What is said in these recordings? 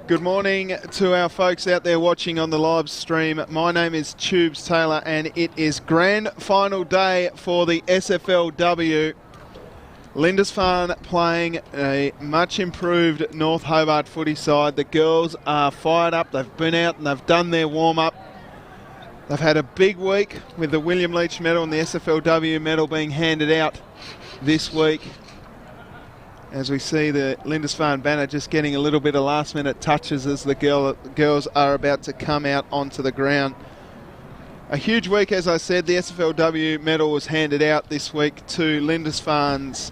Good morning to our folks out there watching on the live stream. My name is Tubes Taylor and it is grand final day for the SFLW. Lindisfarne playing a much improved North Hobart footy side. The girls are fired up. They've been out and they've done their warm-up. They've had a big week with the William Leach medal and the SFLW medal being handed out this week. As we see the Lindisfarne banner just getting a little bit of last-minute touches as the girls are about to come out onto the ground. A huge week, as I said. The SFLW medal was handed out this week to Lindisfarne's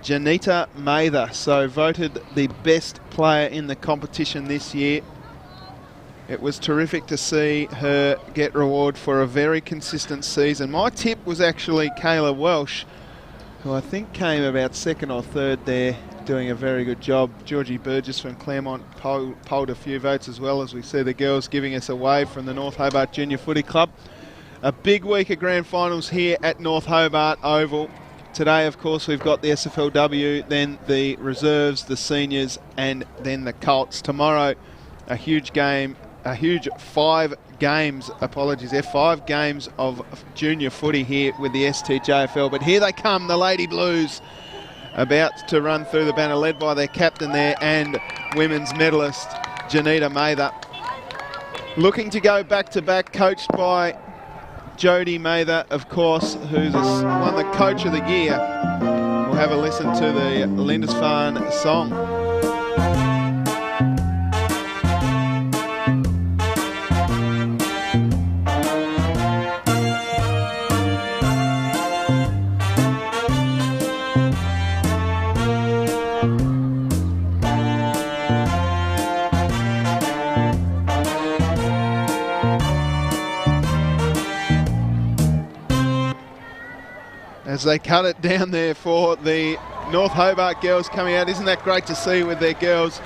Janita Mather, so voted the best player in the competition this year. It was terrific to see her get reward for a very consistent season. My tip was actually Kayla Welsh, who I think came about second or third there, doing a very good job. Georgie Burgess from Claremont polled a few votes as well, as we see the girls giving us a wave from the North Hobart Junior Footy Club. A big week of grand finals here at North Hobart Oval. Today, of course, we've got the SFLW, then the reserves, the seniors, and then the Colts. Tomorrow, a huge game, a huge 5 games of junior footy here with the STJFL. But here they come, the Lady Blues, about to run through the banner, led by their captain there and women's medalist Janita Mather. Looking to go back-to-back, coached by Jodie Mather, of course, who's won the Coach of the Year. We'll have a listen to the Lindisfarne song. As they cut it down there for the North Hobart girls coming out. Isn't that great to see with their girls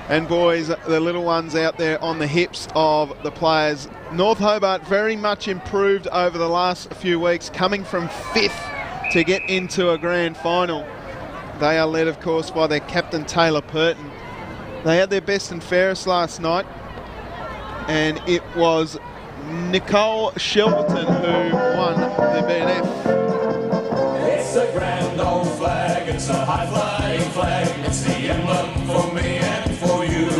and boys, the little ones out there on the hips of the players. North Hobart very much improved over the last few weeks, coming from 5th to get into a grand final. They are led, of course, by their captain Taylor Purton. They had their best and fairest last night, and it was Nicole Shelverton who won the BNF. It's a grand old flag, it's a high-flying flag. It's the emblem for me and for you.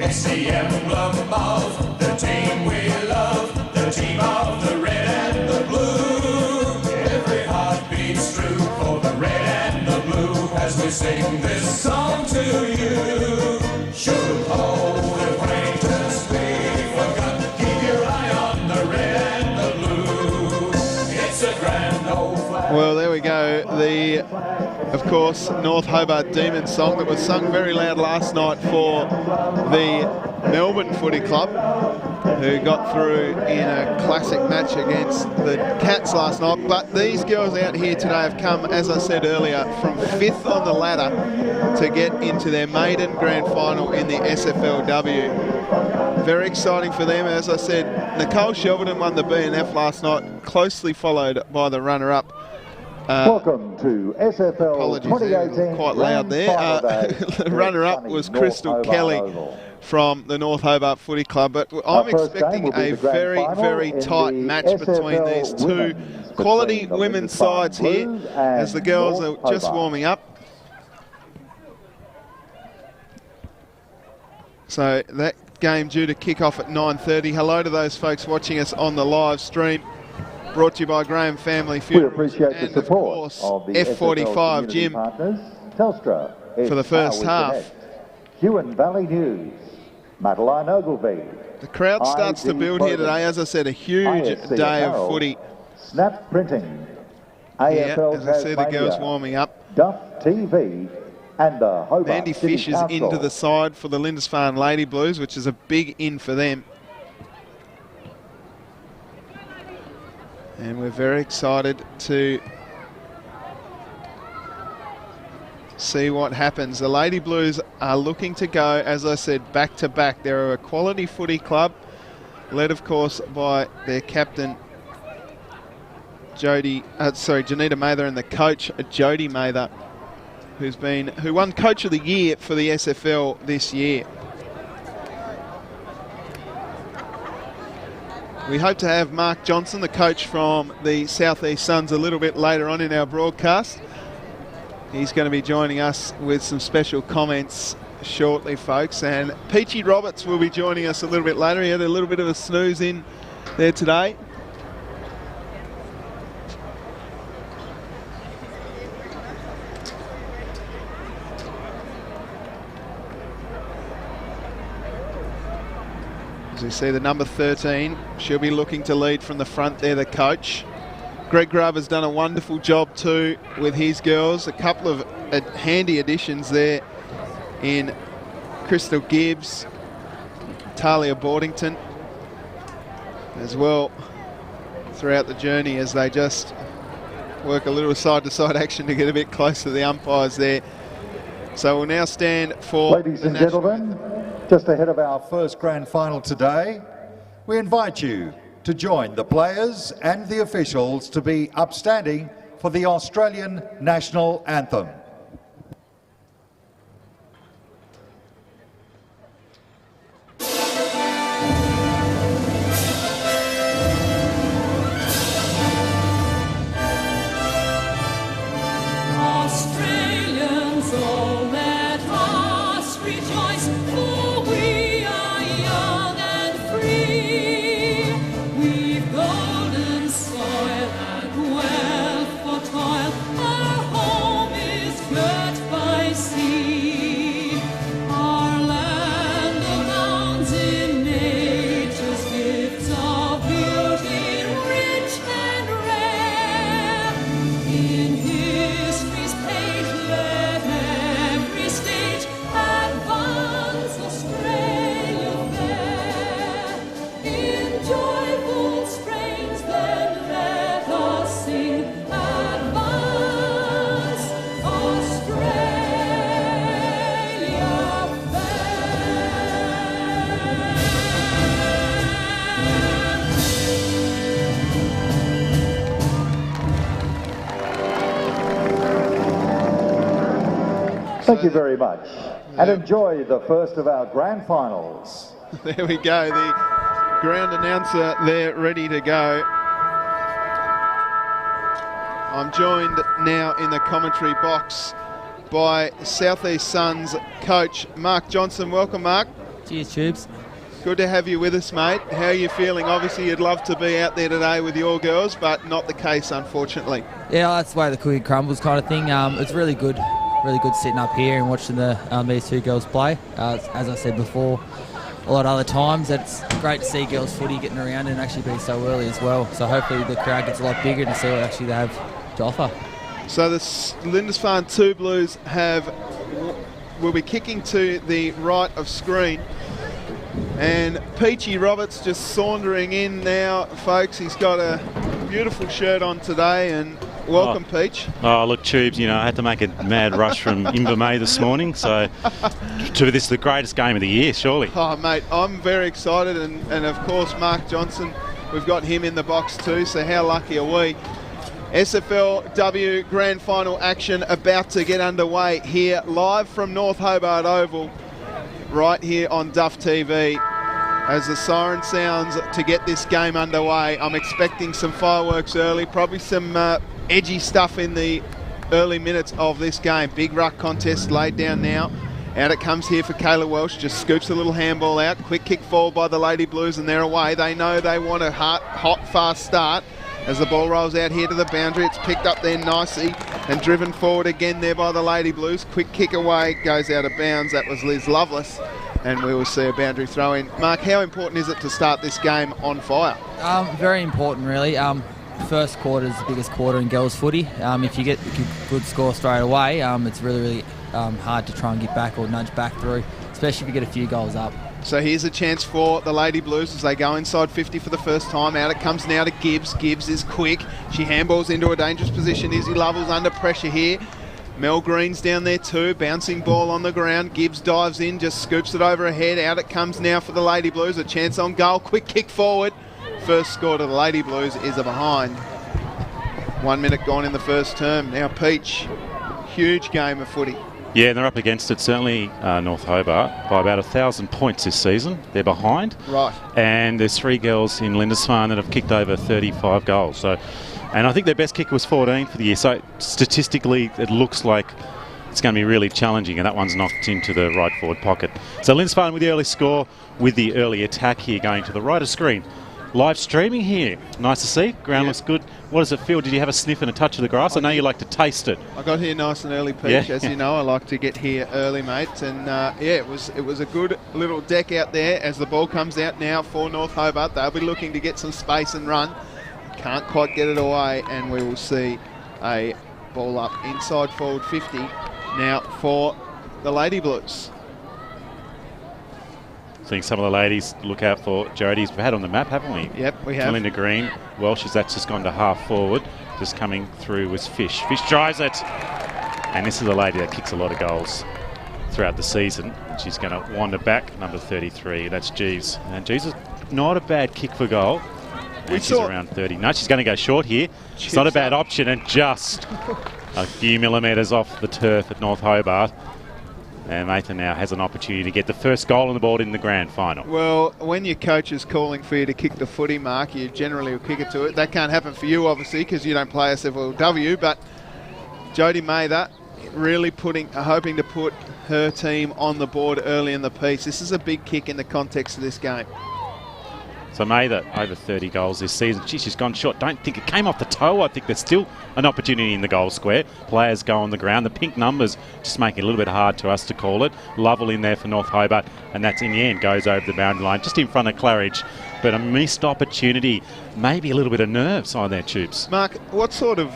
It's the emblem of the team we love, the team of the red and the blue. Every heart beats true for the red and the blue as we sing this song to you. Should old acquaintance be forgot, keep your eye on the red and the blue. It's a grand old flag. Well, there we go. The, of course, North Hobart Demons song that was sung very loud last night for the Melbourne Footy Club, who got through in a classic match against the Cats last night. But these girls out here today have come, as I said earlier, from 5th on the ladder to get into their maiden grand final in the SFLW. Very exciting for them. As I said, Nicole Shelverton won the BNF last night, closely followed by the runner-up. Welcome to SFL apologies 2018. Quite loud there. The runner-up was Crystal Kelly from the North Hobart Footy Club. But I'm expecting a very tight match between these two quality women's sides here as the girls are just warming up. So that game due to kick off at 9:30. Hello to those folks watching us on the live stream. Brought to you by Graham Family Funerals. We appreciate the support of the F45 Gym partners, Telstra, for the first half. Huon Valley News, Madeline Ogilvie. The crowd starts to build here today. As I said, a huge day of footy. Snap Printing, AFL as I see the girls warming up. Duff TV, and the Hobart Mandy City Fish is Council. into the side for the Lindisfarne Lady Blues, which is a big in for them. And we're very excited to see what happens. The Lady Blues are looking to go, as I said, back to back. They're a quality footy club. led of course by their captain Janita Mather, and the coach Jodie Mather, who won Coach of the Year for the SFL this year. We hope to have Mark Johnson, the coach from the South East Suns, a little bit later on in our broadcast. He's going to be joining us with some special comments shortly, folks. And Peachy Roberts will be joining us a little bit later. He had a little bit of a snooze in there today. As we see the number 13, she'll be looking to lead from the front there, the coach. Greg Grubb has done a wonderful job too with his girls. A couple of handy additions there in Crystal Gibbs, Talia Boardington as well throughout the journey, as they just work a little side-to-side action to get a bit closer to the umpires there. So we'll now stand for... Ladies and gentlemen, just ahead of our first grand final today, we invite you to join the players and the officials to be upstanding for the Australian National Anthem. Thank you very much, and enjoy the first of our grand finals. There we go, the ground announcer there ready to go. I'm joined now in the commentary box by South East Suns coach Mark Johnson. Welcome, Mark. Cheers, Tubes. Good to have you with us, mate. How are you feeling? Obviously, you'd love to be out there today with your girls, but not the case, unfortunately. Yeah, that's the way the cookie crumbles kind of thing. It's really good sitting up here and watching these two girls play. As I said before, a lot of other times, it's great to see girls footy getting around and actually be so early as well. So hopefully the crowd gets a lot bigger to see what actually they have to offer. So the Lindisfarne 2 Blues will be kicking to the right of screen. And Peachy Roberts just sauntering in now, folks. He's got a beautiful shirt on today, and welcome, Peach. Oh, look, Tubes, you know, I had to make a mad rush from Invermay this morning, so this is the greatest game of the year, surely. Oh, mate, I'm very excited, and of course, Mark Johnson, we've got him in the box too, so how lucky are we? SFLW Grand Final action about to get underway here, live from North Hobart Oval, right here on Duff TV. As the siren sounds to get this game underway, I'm expecting some fireworks early, probably some edgy stuff in the early minutes of this game. Big ruck contest laid down now. Out it comes here for Kayla Welsh, just scoops a little handball out. Quick kick forward by the Lady Blues, and they're away. They know they want a hot, fast start. As the ball rolls out here to the boundary, it's picked up there nicely and driven forward again there by the Lady Blues. Quick kick away, goes out of bounds. That was Liz Lovelace, and we will see a boundary throw in. Mark, how important is it to start this game on fire? Very important, really. First quarter is the biggest quarter in girls footy. If you get a good score straight away, it's really hard to try and get back or nudge back through, especially if you get a few goals up. So here's a chance for the Lady Blues as they go inside 50 for the first time. Out it comes now to Gibbs. Gibbs is quick. She handballs into a dangerous position. Izzy Lovell's under pressure here. Mel Green's down there too, bouncing ball on the ground. Gibbs dives in, just scoops it over ahead. Out it comes now for the Lady Blues. A chance on goal, quick kick forward. First score to the Lady Blues is a behind. 1 minute gone in the first term. Now Peach, huge game of footy. Yeah, they're up against it, certainly North Hobart, by about 1,000 points this season. They're behind. Right. And there's 3 girls in Lindisfarne that have kicked over 35 goals. So, and I think their best kicker was 14 for the year. So statistically, it looks like it's going to be really challenging, and that one's knocked into the right forward pocket. So Lindisfarne with the early score, with the early attack here going to the right of screen. Live streaming here. Nice to see. Ground looks good. What does it feel? Did you have a sniff and a touch of the grass? I know you like to taste it. I got here nice and early, Peach. As you know, I like to get here early, mate. And it was a good little deck out there as the ball comes out now for North Hobart. They'll be looking to get some space and run. Can't quite get it away, and we will see a ball up inside forward 50 now for the Lady Blues. Seeing some of the ladies look out for Jodie's. We've had on the map, haven't we? Yep, we have. Melinda Green, Welsh, that's just gone to half forward. Just coming through was Fish. Fish drives it. And this is a lady that kicks a lot of goals throughout the season. She's going to wander back, number 33. That's Jeeves. And Jeeves is not a bad kick for goal. And she's around 30. No, she's going to go short here. It's not a bad option, and just a few millimetres off the turf at North Hobart. And Nathan now has an opportunity to get the first goal on the board in the grand final. Well, when your coach is calling for you to kick the footy, Mark, you generally will kick it to it. That can't happen for you, obviously, because you don't play SFLW, but Jodie Mather really hoping to put her team on the board early in the piece. This is a big kick in the context of this game. So Mather, over 30 goals this season. She's gone short. Don't think it came off the toe. I think there's still an opportunity in the goal square. Players go on the ground. The pink numbers just make it a little bit hard to us to call it. Lovell in there for North Hobart, and that's in the end goes over the boundary line, just in front of Claridge. But a missed opportunity, maybe a little bit of nerves on their Tubes. Mark, what sort of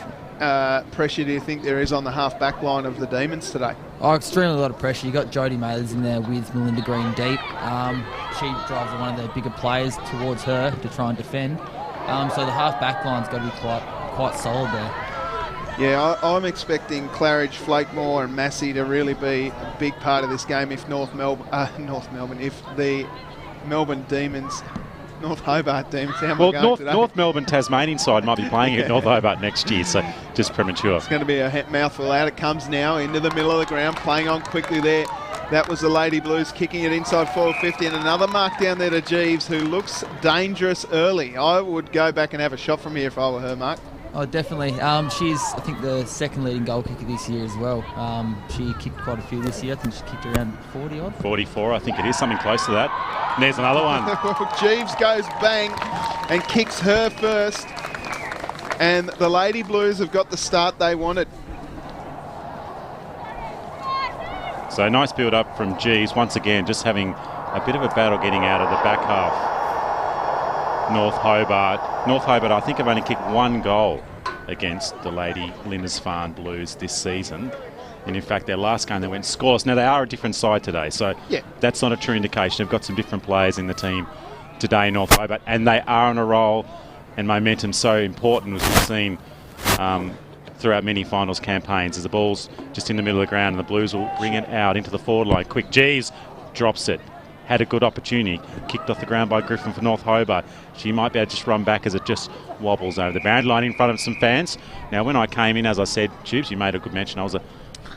pressure do you think there is on the half-back line of the Demons today? Oh, extremely a lot of pressure. You got Jodie Mathers in there with Melinda Green deep. She drives one of the bigger players towards her to try and defend. So the half-back line's got to be quite solid there. Yeah, I'm expecting Claridge, Flakemore and Massey to really be a big part of this game if if the Melbourne Demons, North Hobart Demons, North Melbourne Tasmanian side might be playing at North Hobart next year, so just premature. It's going to be a mouthful. Out it comes now into the middle of the ground, playing on quickly there. That was the Lady Blues kicking it inside forward 50, and another mark down there to Jeeves, who looks dangerous early. I would go back and have a shot from here if I were her, Mark. Oh, definitely. She's, I think, the second leading goal kicker this year as well. She kicked quite a few this year. I think she kicked around 40-odd. 44, I think it is, something close to that. And there's another one. Jeeves goes bang and kicks her first. And the Lady Blues have got the start they wanted. So nice build up from Jeeves. Once again, just having a bit of a battle getting out of the back half. North Hobart, I think, have only kicked one goal against the Lady Lindisfarne Blues this season. And in fact, their last game they went scoreless. Now, they are a different side today, so that's not a true indication. They've got some different players in the team today, North Hobart, and they are on a roll. And momentum so important, as we've seen throughout many finals campaigns, as the ball's just in the middle of the ground and the Blues will bring it out into the forward line. Quick, Jeeves drops it. Had a good opportunity. Kicked off the ground by Griffin for North Hobart. She might be able to just run back as it just wobbles over the boundary line in front of some fans. Now, when I came in, as I said, Tubes, you made a good mention. I was a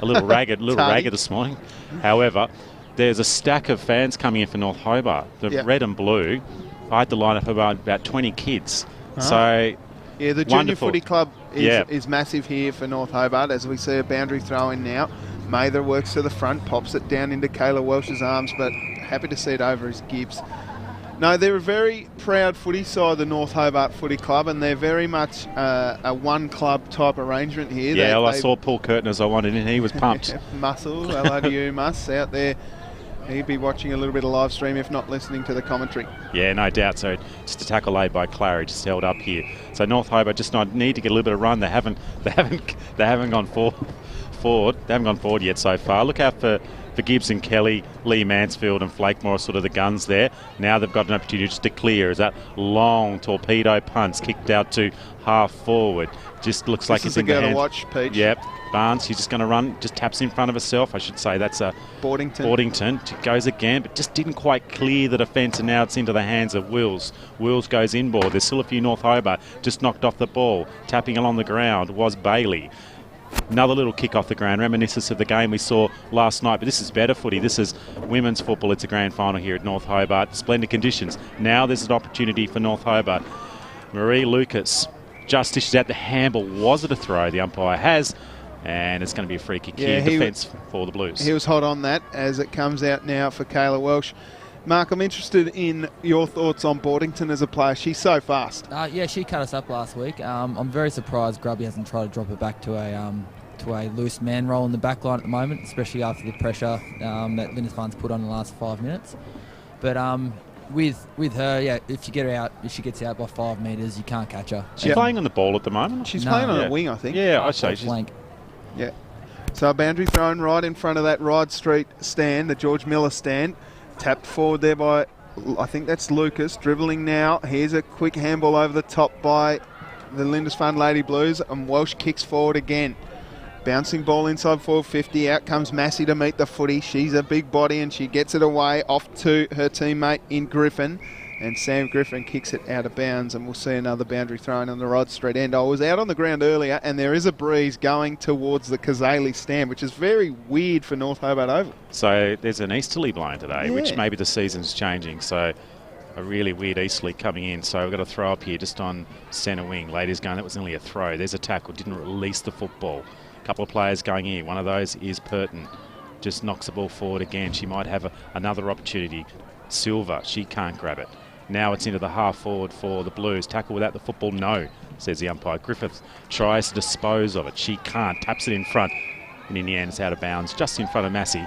little ragged this morning. However, there's a stack of fans coming in for North Hobart. The red and blue. I had to line up about 20 kids. So, yeah, the junior footy club is massive here for North Hobart, as we see a boundary throw in now. Mather works to the front, pops it down into Kayla Welsh's arms, but happy to see it over as Gibbs. No, they're a very proud footy side, the North Hobart Footy Club, and they're very much a one-club type arrangement here. Yeah, I saw Paul Curtin as I wanted in. He was pumped. Muscle, hello to you, Muss, out there. He'd be watching a little bit of live stream, if not listening to the commentary. Yeah, no doubt. So just a tackle laid by Claridge, just held up here. So North Hobart just need to get a little bit of run. They haven't gone forward. They haven't gone forward yet so far. Look out for for Gibson, Kelly, Lee Mansfield and Flakemore are sort of the guns there. Now they've got an opportunity just to clear as that long torpedo punts kicked out to half forward. Just looks like it's in the hands. This is the girl to watch, Peach. Yep. Barnes, she's just going to run, just taps in front of herself. I should say that's a Boardington. She goes again, but just didn't quite clear the defence, and now it's into the hands of Wills. Wills goes inboard. There's still a few North Hobart, just knocked off the ball. Tapping along the ground was Bailey. Another little kick off the ground, reminiscent of the game we saw last night, but this is better footy. This is women's football. It's a grand final here at North Hobart. Splendid conditions. Now there's an opportunity for North Hobart. Marie Lucas just dishes out the handball. Was it a throw? The umpire has. And it's going to be a free kick here. Defence for the Blues. He was hot on that as it comes out now for Kayla Welsh. Mark, I'm interested in your thoughts on Boardington as a player. She's so fast. Yeah, she cut us up last week. I'm very surprised Grubby hasn't tried to drop her back to a loose man role in the back line at the moment, especially after the pressure that Lindisfarne's put on the last 5 minutes. But with her, yeah, if she gets out by 5 metres, you can't catch her. She's playing on the ball at the moment? She's playing on a wing, I think. Yeah, I'd say she's... flank. Yeah. So a boundary thrown right in front of that Ride Street stand, the George Miller stand. Tapped forward there by, I think that's Lucas, dribbling now. Here's a quick handball over the top by the Lindisfarne Lady Blues, and Welsh kicks forward again. Bouncing ball inside forward 50. Out comes Massey to meet the footy. She's a big body and she gets it away off to her teammate in Griffin. And Sam Griffin kicks it out of bounds, and we'll see another boundary thrown on the Rod Street end. I was out on the ground earlier, and there is a breeze going towards the Kazali stand, which is very weird for North Hobart Oval. So there's an easterly blowing today, which maybe the season's changing. So a really weird easterly coming in. So we've got a throw up here just on centre wing. Ladies going, that was only a throw. There's a tackle, didn't release the football. A couple of players going here. One of those is Purton. Just knocks the ball forward again. She might have another opportunity. Silva, she can't grab it. Now it's into the half forward for the Blues. Tackle without the football, no, says the umpire. Griffith tries to dispose of it. She can't. Taps it in front. And in the end, it's out of bounds, just in front of Massey.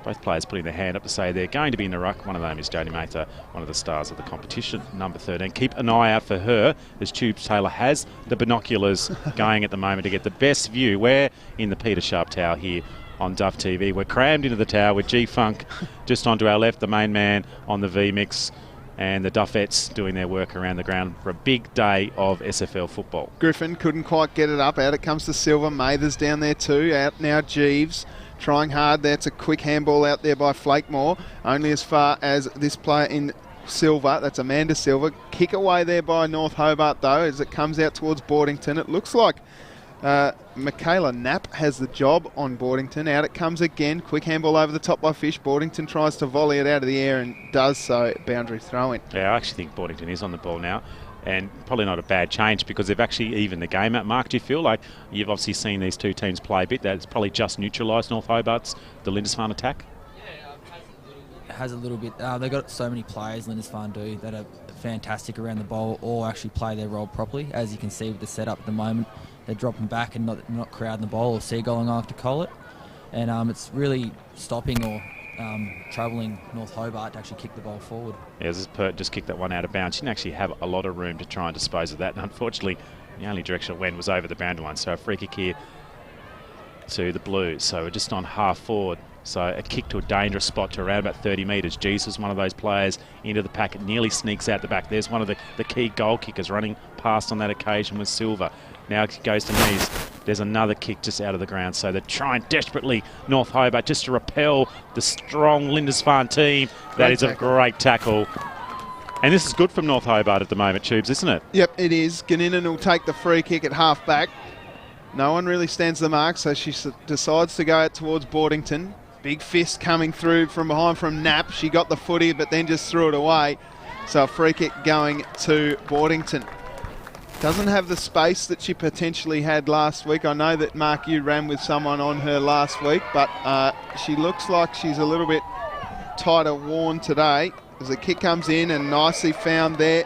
Both players putting their hand up to say they're going to be in the ruck. One of them is Jodie Mather, one of the stars of the competition, number 13. Keep an eye out for her, as Tubes Taylor has the binoculars going at the moment to get the best view. We're in the Peter Sharp Tower here on Duff TV. We're crammed into the tower with G-Funk just onto our left, the main man on the V-Mix, and the Duffettes doing their work around the ground for a big day of SFL football. Griffin couldn't quite get it up. Out it comes to Silver. Mather's down there too. Out now Jeeves. Trying hard. That's a quick handball out there by Flakemore. Only as far as this player in Silver. That's Amanda Silver. Kick away there by North Hobart though as it comes out towards Boardington. It looks like Michaela Knapp has the job on Boardington. Out it comes again. Quick handball over the top by Fish. Boardington tries to volley it out of the air and does so. Boundary throw-in. Yeah, I actually think Boardington is on the ball now. And probably not a bad change because they've actually evened the game out. Mark, do you feel like you've obviously seen these two teams play a bit, that it's probably just neutralised North Hobart's, the Lindisfarne attack? It has a little bit. They've got so many players, Lindisfarne do, that are fantastic around the ball or actually play their role properly. As you can see with the setup at the moment, they're dropping back and not crowding the ball or seagulling after call it. And it's really stopping or travelling North Hobart to actually kick the ball forward. Yeah, this Pert just kicked that one out of bounds. She didn't actually have a lot of room to try and dispose of that. And unfortunately, the only direction it went was over the boundary line. So a free kick here to the Blues. So we're just on half forward. So a kick to a dangerous spot to around about 30 metres. Jesus, one of those players into the packet, nearly sneaks out the back. There's one of the key goal kickers running past on that occasion with Silver. Now it goes to knees. There's another kick just out of the ground. So they're trying desperately, North Hobart, just to repel the strong Lindisfarne team. That is a great tackle. And this is good from North Hobart at the moment, Tubes, isn't it? Yep, it is. Ganninan will take the free kick at half back. No one really stands the mark, so she decides to go out towards Boardington. Big fist coming through from behind from Knapp. She got the footy, but then just threw it away. So a free kick going to Boardington. Doesn't have the space that she potentially had last week. I know that, Mark, you ran with someone on her last week, but she looks like she's a little bit tighter worn today. As the kick comes in and nicely found there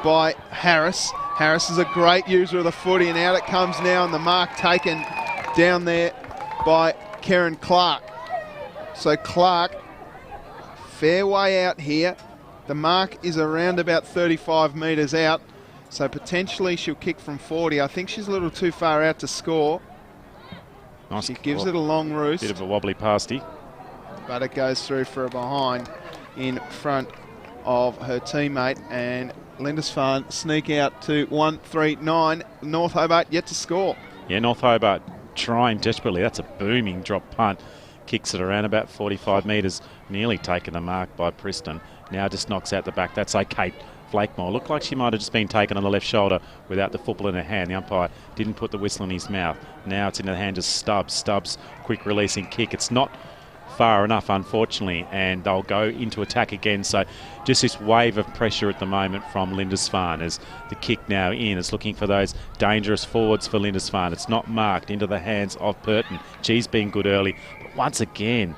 by Harris. Harris is a great user of the footy, and out it comes now, and the mark taken down there by Karen Clark. So Clark, fair way out here. The mark is around about 35 metres out. So potentially she'll kick from 40. I think she's a little too far out to score. Nice. She gives it a long roost. Bit of a wobbly pasty. but it goes through for a behind in front of her teammate, and Lindisfarne sneak out to 1-3-9. North Hobart yet to score. Yeah, North Hobart trying desperately. That's a booming drop punt. Kicks it around about 45 metres, nearly taken the mark by Preston. Now just knocks out the back. That's Kate Flakemore. Looked like she might have just been taken on the left shoulder without the football in her hand. The umpire didn't put the whistle in his mouth. Now it's in the hand of Stubbs. Stubbs, quick releasing kick. It's not far enough, unfortunately, and they'll go into attack again. So just this wave of pressure at the moment from Lindisfarne as the kick now in. It's looking for those dangerous forwards for Lindisfarne. It's not marked into the hands of Burton. She's been good early, but once again,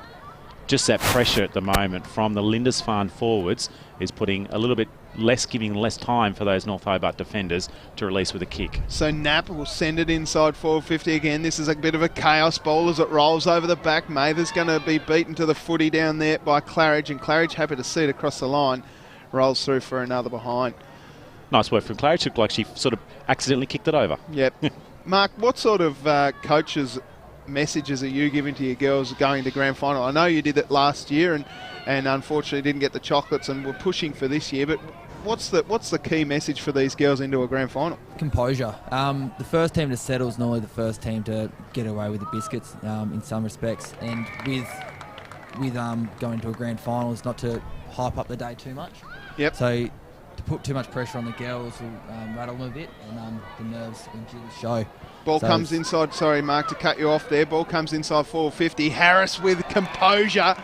just that pressure at the moment from the Lindisfarne forwards is putting a little bit less, giving less time for those North Hobart defenders to release with a kick. So Knapp will send it inside forward 50 again. This is a bit of a chaos ball as it rolls over the back. Mather's going to be beaten to the footy down there by Claridge, and Claridge happy to see it across the line. Rolls through for another behind. Nice work from Claridge. Looked like she sort of accidentally kicked it over. Yep. Mark, what sort of coaches' messages are you giving to your girls going to grand final? I know you did it last year and unfortunately didn't get the chocolates and were pushing for this year, but what's the key message for these girls into a grand final? Composure. The first team to settle is normally the first team to get away with the biscuits in some respects, and with going to a grand final is not to hype up the day too much. Yep. So to put too much pressure on the girls will rattle them a bit, and the nerves will show. Ball comes inside, sorry Mark to cut you off there, ball comes inside forward 50. Harris with composure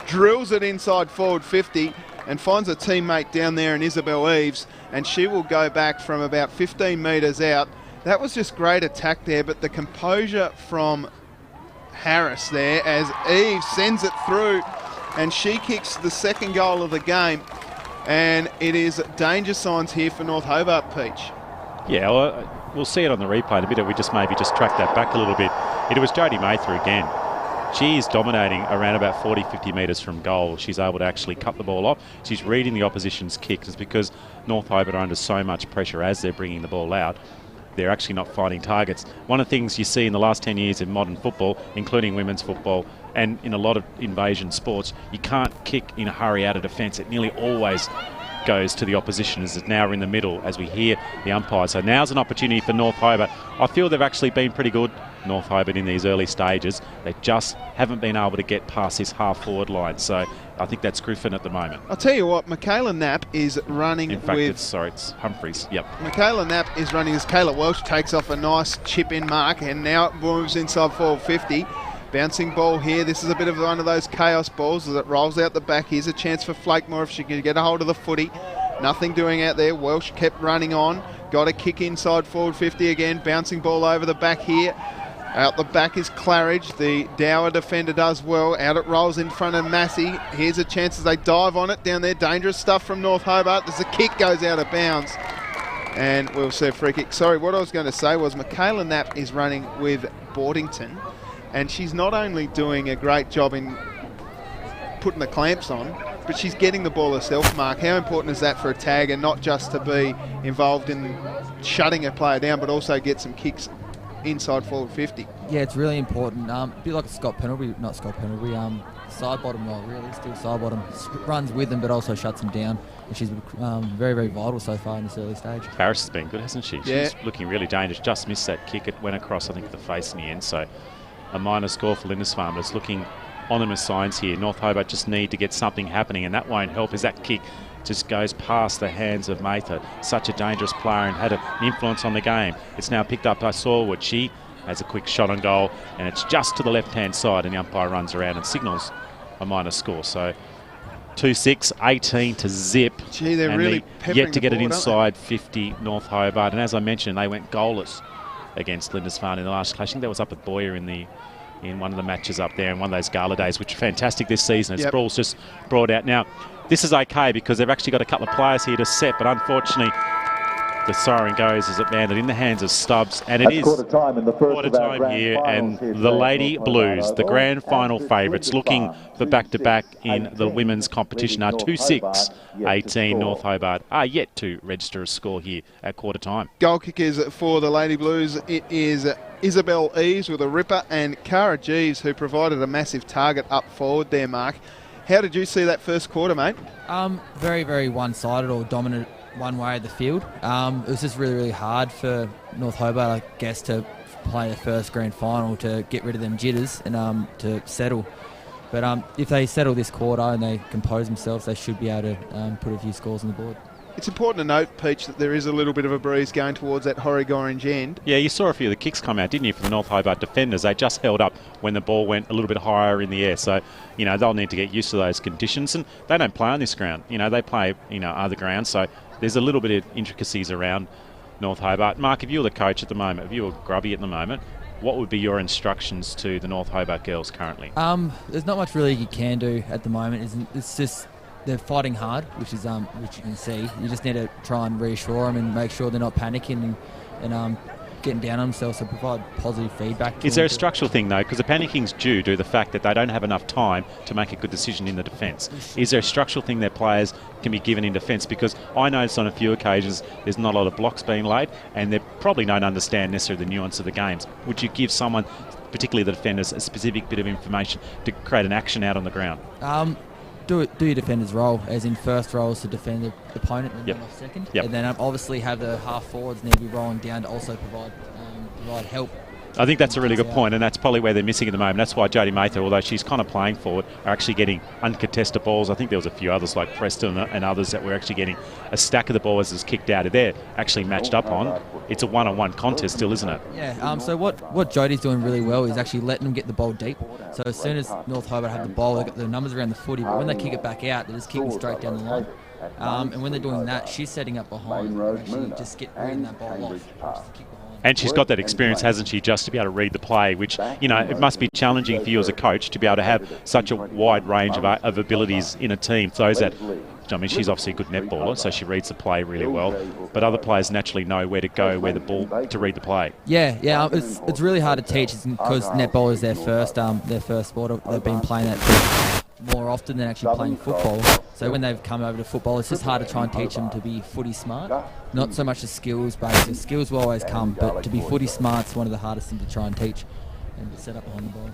drills it inside forward 50 and finds a teammate down there in Isabel Eves, and she will go back from about 15 metres out. That was just great attack there, but the composure from Harris there as Eves sends it through, and she kicks the second goal of the game, and it is danger signs here for North Hobart, Peach. Yeah, well, we'll see it on the replay in a bit. We just maybe just track that back a little bit. It was Jodie Mather again. She is dominating around about 40, 50 metres from goal. She's able to actually cut the ball off. She's reading the opposition's kicks. It's because North Hobart are under so much pressure as they're bringing the ball out. They're actually not finding targets. One of the things you see in the last 10 years in modern football, including women's football, and in a lot of invasion sports, you can't kick in a hurry out of defence. It nearly always goes to the opposition as it's now in the middle as we hear the umpire. So now's an opportunity for North Hobart. I feel they've actually been pretty good, North Hobart, in these early stages. They just haven't been able to get past this half-forward line. So I think that's Griffin at the moment. I'll tell you what, Michaela Knapp is running in fact, with... it's Humphreys, yep. Michaela Knapp is running as Kayla Welch takes off a nice chip-in mark, and now it moves inside forward 50. Bouncing ball here. This is a bit of one of those chaos balls as it rolls out the back. Here's a chance for Flakemore if she can get a hold of the footy. Nothing doing out there. Welsh kept running on. Got a kick inside forward 50 again. Bouncing ball over the back here. Out the back is Claridge. The Dower defender does well. Out it rolls in front of Massey. Here's a chance as they dive on it down there. Dangerous stuff from North Hobart. As the kick goes out of bounds. And we'll see a free kick. Sorry, what I was going to say was Michaela Knapp is running with Boardington. And she's not only doing a great job in putting the clamps on, but she's getting the ball herself, Mark. How important is that for a tag, and not just to be involved in shutting a player down, but also get some kicks inside forward 50? Yeah, it's really important. A bit like a side bottom role, really. Still side bottom. Runs with them, but also shuts them down. And she's very, very vital so far in this early stage. Paris has been good, hasn't she? Yeah. She's looking really dangerous. Just missed that kick. It went across, I think, the face in the end. So a minor score for Lindisfarne, but it's looking on them as signs here. North Hobart just need to get something happening, and that won't help as that kick just goes past the hands of Mather. Such a dangerous player and had an influence on the game. It's now picked up by Sawwood. She has a quick shot on goal, and it's just to the left-hand side, and the umpire runs around and signals a minor score. So 2-6, 18 to zip. Gee, they're really yet to get it inside 50, North Hobart. And as I mentioned, they went goalless against Lindisfarne in the last clash. I think that was up at Boyer in one of the matches up there, in one of those gala days, which are fantastic this season. As Brawl's just brought out. Now, this is okay because they've actually got a couple of players here to set, but unfortunately, the siren goes as it landed in the hands of Stubbs, and it is quarter time here, and the Lady Blues, the grand final favourites, looking for back-to-back in the women's competition, are 2-6, 18. North Hobart are yet to register a score here at quarter time. Goal kickers for the Lady Blues, it is Isabel Eves with a ripper, and Cara Jeeves, who provided a massive target up forward there, Mark. How did you see that first quarter, mate? Very, very one-sided or dominant one way of the field. It was just really, really hard for North Hobart, I guess, to play their first grand final, to get rid of them jitters and to settle. But if they settle this quarter and they compose themselves, they should be able to put a few scores on the board. It's important to note, Peach, that there is a little bit of a breeze going towards that Horrig orange end. Yeah, you saw a few of the kicks come out, didn't you, for the North Hobart defenders? They just held up when the ball went a little bit higher in the air. So, you know, they'll need to get used to those conditions. And they don't play on this ground. You know, they play, other grounds. So there's a little bit of intricacies around North Hobart. Mark, if you were the coach at the moment, if you were grubby at the moment, what would be your instructions to the North Hobart girls currently? There's not much really you can do at the moment. It's just they're fighting hard, which you can see. You just need to try and reassure them and make sure they're not panicking and getting down on themselves, so provide positive feedback. Is there a structural thing, though? Because the panicking's due to the fact that they don't have enough time to make a good decision in the defence. Is there a structural thing that players can be given in defence? Because I noticed on a few occasions there's not a lot of blocks being laid, and they probably don't understand necessarily the nuance of the games. Would you give someone, particularly the defenders, a specific bit of information to create an action out on the ground? Do your defender's role, as in first role is to defend the opponent and then off second. And then obviously have the half forwards need to be rolling down to also provide help. I think that's a really good point, and that's probably where they're missing at the moment. That's why Jodie Mather, although she's kind of playing forward, are actually getting uncontested balls. I think there was a few others like Preston and others that were actually getting a stack of the ball as it's kicked out of there, actually matched up on. It's a one-on-one contest still, isn't it? Yeah, so what Jodie's doing really well is actually letting them get the ball deep. So as soon as North Hobart have the ball, they've got the numbers around the footy, but when they kick it back out, they're just kicking straight down the line. And when they're doing that, she's setting up behind, actually just reading that ball off, just to kick behind. And she's got that experience, hasn't she, just to be able to read the play, which, it must be challenging for you as a coach to be able to have such a wide range of abilities in a team. Those that, she's obviously a good netballer, so she reads the play really well. But other players naturally know where to go, where the ball, to read the play. Yeah, it's really hard to teach because netball is their first sport. They've been playing that more often than actually playing football. So when they've come over to football, it's just hard to try and teach them to be footy smart. Not so much the skills based. The skills will always come, but to be footy smart is one of the hardest things to try and teach and set up behind the ball.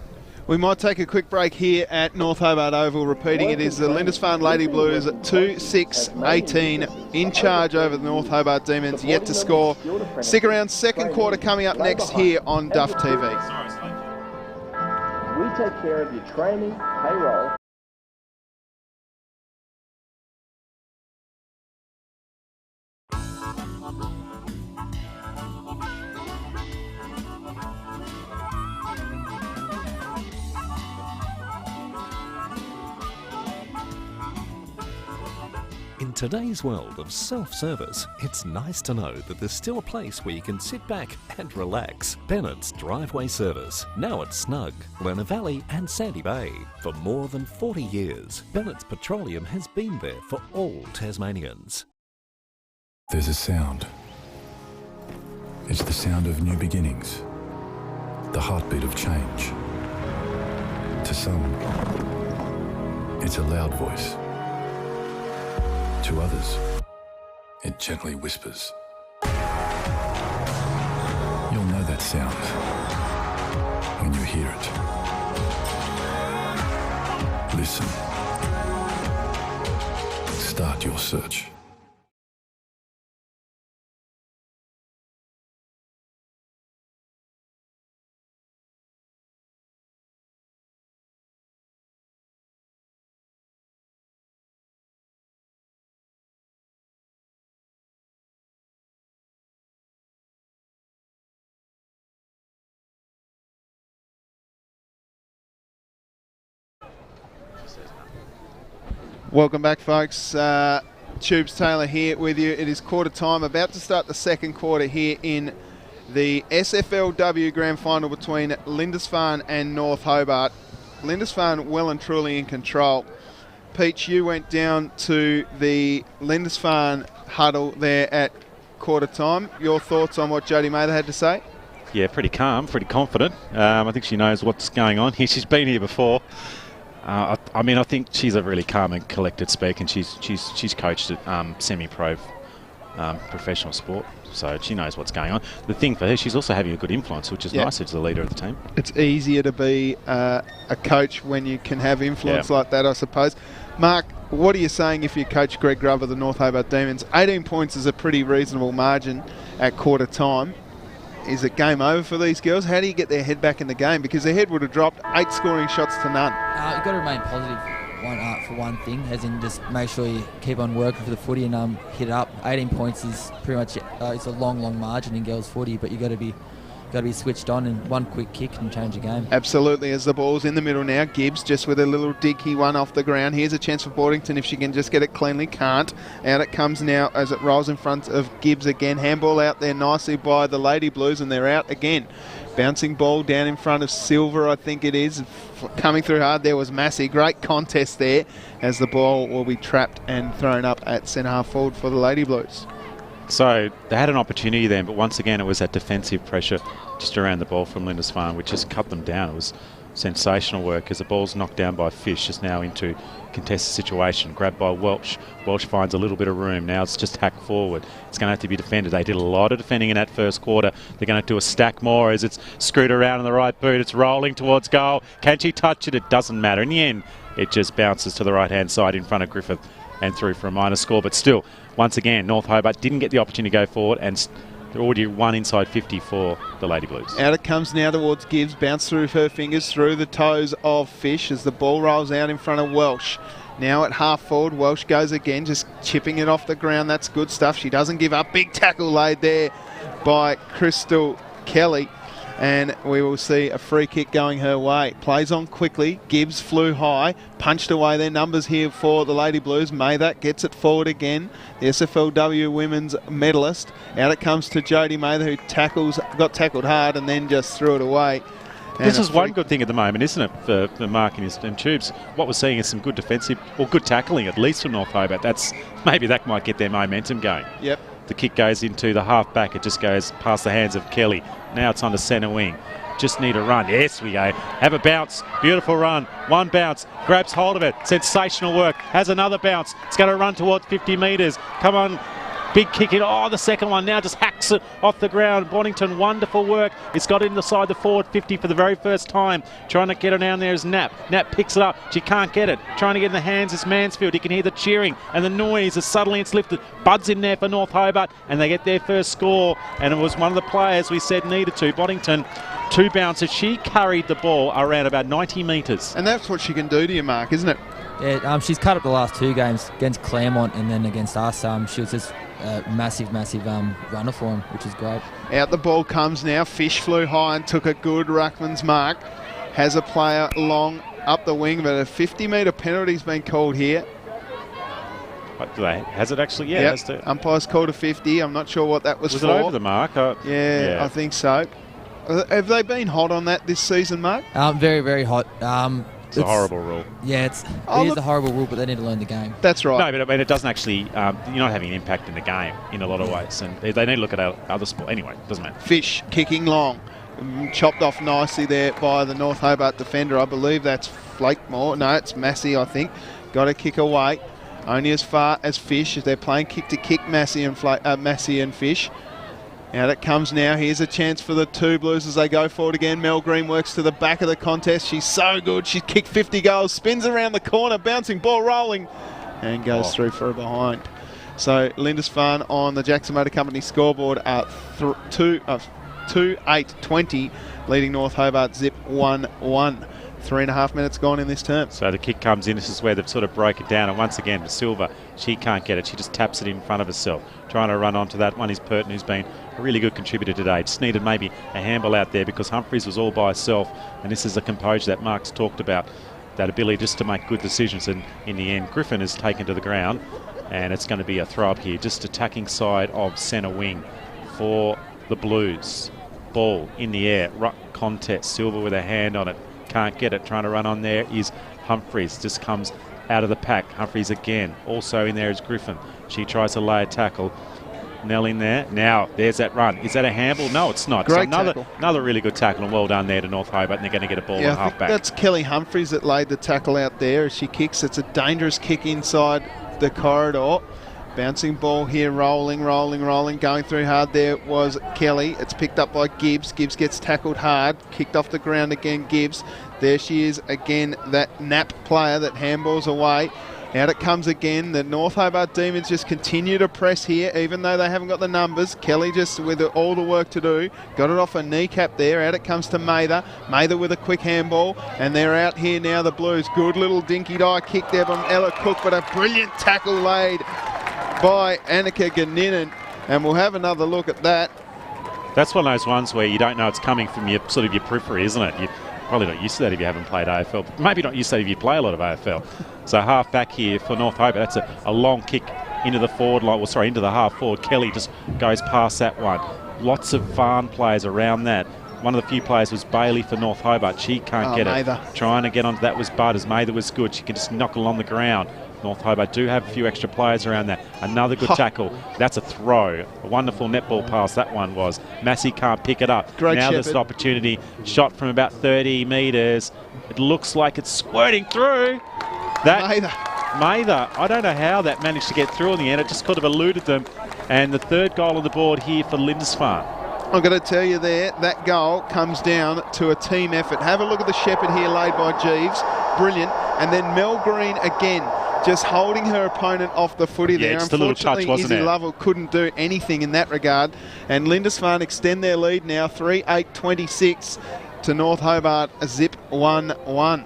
We might take a quick break here at North Hobart Oval. Repeating, it is the Lindisfarne Lady Blues at 2-6-18 in charge over the North Hobart Demons, yet to score. Stick around, second quarter coming up next here on Duff TV. We take care of your training, payroll. In today's world of self-service, it's nice to know that there's still a place where you can sit back and relax. Bennett's Driveway Service, now at Snug, Lerner Valley and Sandy Bay. For more than 40 years, Bennett's Petroleum has been there for all Tasmanians. There's a sound. It's the sound of new beginnings, the heartbeat of change. To some, it's a loud voice. To others, it gently whispers. You'll know that sound when you hear it. Listen. Start your search. Welcome back, folks. Tubes Taylor here with you. It is quarter time, about to start the second quarter here in the SFLW Grand Final between Lindisfarne and North Hobart. Lindisfarne well and truly in control. Peach, you went down to the Lindisfarne huddle there at quarter time. Your thoughts on what Jodie Mather had to say? Yeah, pretty calm, pretty confident. I think she knows what's going on here. She's been here before. I think she's a really calm and collected speaker, and she's coached at semi-pro professional sport, so she knows what's going on. The thing for her, she's also having a good influence, which is nice as the leader of the team. It's easier to be a coach when you can have influence like that, I suppose. Mark, what are you saying if you coach Greg Grove of the North Hobart Demons? 18 points is a pretty reasonable margin at quarter time. Is it game over for these girls? How do you get their head back in the game? Because their head would have dropped 8 scoring shots to none. You've got to remain positive for one thing, as in just make sure you keep on working for the footy and hit it up. 18 points is pretty much it's a long margin in girls footy, but you got to be switched on, and one quick kick can change the game. Absolutely. As the ball's in the middle now, Gibbs just with a little dicky one off the ground. Here's a chance for Boardington if she can just get it cleanly. Can't. Out it comes now as it rolls in front of Gibbs again. Handball out there nicely by the Lady Blues, and they're out again. Bouncing ball down in front of Silver, I think it is. Coming through hard there was Massey. Great contest there as the ball will be trapped and thrown up at centre half forward for the Lady Blues. So they had an opportunity then, but once again it was that defensive pressure just around the ball from Lindisfarne, which just cut them down. It was sensational work as the ball's knocked down by Fish, just now into contested situation, grabbed by Welsh. Welsh finds a little bit of room. Now it's just hacked forward. It's going to have to be defended. They did a lot of defending in that first quarter. They're going to do a stack more as it's screwed around in the right boot. It's rolling towards goal. Can she touch it? It doesn't matter. In the end, it just bounces to the right-hand side in front of Griffith and through for a minor score. But still, once again, North Hobart didn't get the opportunity to go forward, and they're already one inside 50 for the Lady Blues. Out it comes now towards Gibbs. Bounce through her fingers, through the toes of Fish as the ball rolls out in front of Welsh. Now at half forward, Welsh goes again, just chipping it off the ground. That's good stuff. She doesn't give up. Big tackle laid there by Crystal Kelly. And we will see a free kick going her way. Plays on quickly. Gibbs flew high. Punched away their numbers here for the Lady Blues. Mather gets it forward again. The SFLW women's medalist. Out it comes to Jodie Mather, who got tackled hard and then just threw it away. This is one good thing at the moment, isn't it, for Mark and his Tubes? What we're seeing is some good defensive, or good tackling at least from North Hobart. Maybe that might get their momentum going. Yep. The kick goes into the half back. It just goes past the hands of Kelly. Now it's on the centre wing. Just need a run. Yes, we go. Have a bounce. Beautiful run. One bounce. Grabs hold of it. Sensational work. Has another bounce. It's going to run towards 50 metres. Come on. Big kick in. Oh, the second one now just hacks it off the ground. Boddington, wonderful work. It's got inside the forward 50 for the very first time. Trying to get it down there is Knapp. Knapp picks it up. She can't get it. Trying to get in the hands is Mansfield. You can hear the cheering and the noise as suddenly it's lifted. Bud's in there for North Hobart and they get their first score. And it was one of the players we said needed to. Boddington, 2 bounces. She carried the ball around about 90 metres. And that's what she can do to you, Mark, isn't it? Yeah, she's cut up the last 2 games against Claremont and then against us. She was just massive runner for him, which is great. Out the ball comes now. Fish flew high and took a good ruckman's mark. Has a player long up the wing, but a 50-metre penalty's been called here. Has it actually? Yeah, yep. Has to. Umpire's called a 50. I'm not sure what that was for. Was it over the mark? Yeah, I think so. Have they been hot on that this season, Mark? Very, very hot. It's a horrible rule. Yeah, it is a horrible rule, but they need to learn the game. That's right. No, but I mean, it doesn't actually, you're not having an impact in the game in a lot of ways. And they need to look at other sport. Anyway, doesn't matter. Fish kicking long. Chopped off nicely there by the North Hobart defender. I believe that's Flakemore. No, it's Massey, I think. Got to kick away. Only as far as Fish. They're playing kick to kick, Massey and Fish. Out it comes now. Here's a chance for the 2 Blues as they go forward again. Mel Green works to the back of the contest. She's so good. She's kicked 50 goals. Spins around the corner. Bouncing ball rolling. And goes through for a behind. So Lindisfarne on the Jackson Motor Company scoreboard at 2-8-20. Leading North Hobart zip 1-1. 3.5 minutes gone in this term. So the kick comes in. This is where they've sort of broke it down. And once again, the Silver, she can't get it. She just taps it in front of herself. Trying to run onto that one is Purton, who's been a really good contributor today. Just needed maybe a handball out there because Humphries was all by herself. And this is the composure that Mark's talked about. That ability just to make good decisions. And in the end, Griffin is taken to the ground. And it's going to be a throw up here. Just attacking side of centre wing for the Blues. Ball in the air. Ruck contest. Silver with a hand on it. Can't get it. Trying to run on there is Humphries. Just comes out of the pack. Humphries again. Also in there is Griffin. She tries to lay a tackle. Nell in there. Now, there's that run. Is that a handball? No, it's not. Great so another really good tackle, and well done there to North Hobart, and they're going to get a ball on half back. That's Kelly Humphries that laid the tackle out there as she kicks. It's a dangerous kick inside the corridor. Bouncing ball here, rolling, going through hard. There was Kelly. It's picked up by Gibbs. Gibbs gets tackled hard, kicked off the ground again, Gibbs. There she is again, that Nap player that handballs away. Out it comes again. The North Hobart Demons just continue to press here, even though they haven't got the numbers. Kelly just with all the work to do. Got it off a kneecap there. Out it comes to Mather. Mather with a quick handball. And they're out here now, the Blues. Good little dinky die kick there from Ella Cook, but a brilliant tackle laid by Annika Ganinen. And we'll have another look at that. That's one of those ones where you don't know it's coming from your sort of your periphery, isn't it? You're probably not used to that if you haven't played AFL. Maybe not used to that if you play a lot of AFL. So half back here for North Hobart. That's a long kick into the forward line. Well, sorry, into the half forward. Kelly just goes past that one. Lots of Farn players around that. One of the few players was Bailey for North Hobart. She can't get Mather. it. Trying to get onto that was Butters. Mather was good. She can just knock it along the ground. North Hobart do have a few extra players around that. Another good tackle. That's a throw. A wonderful netball pass that one was. Massey can't pick it up. Great now Shepherd. there's an opportunity. Shot from about 30 metres. It looks like it's squirting through. Mather, I don't know how that managed to get through in the end. It just could have eluded them. And the third goal on the board here for Lindisfarne. I'm going to tell you there, that goal comes down to a team effort. Have a look at the Shepherd here laid by Jeeves. Brilliant. And then Mel Green again, just holding her opponent off the footy there. Just a little touch, wasn't Izzy it? Lovell couldn't do anything in that regard. And Lindisfarne extend their lead now, 3-8-26 to North Hobart, a zip 1-1.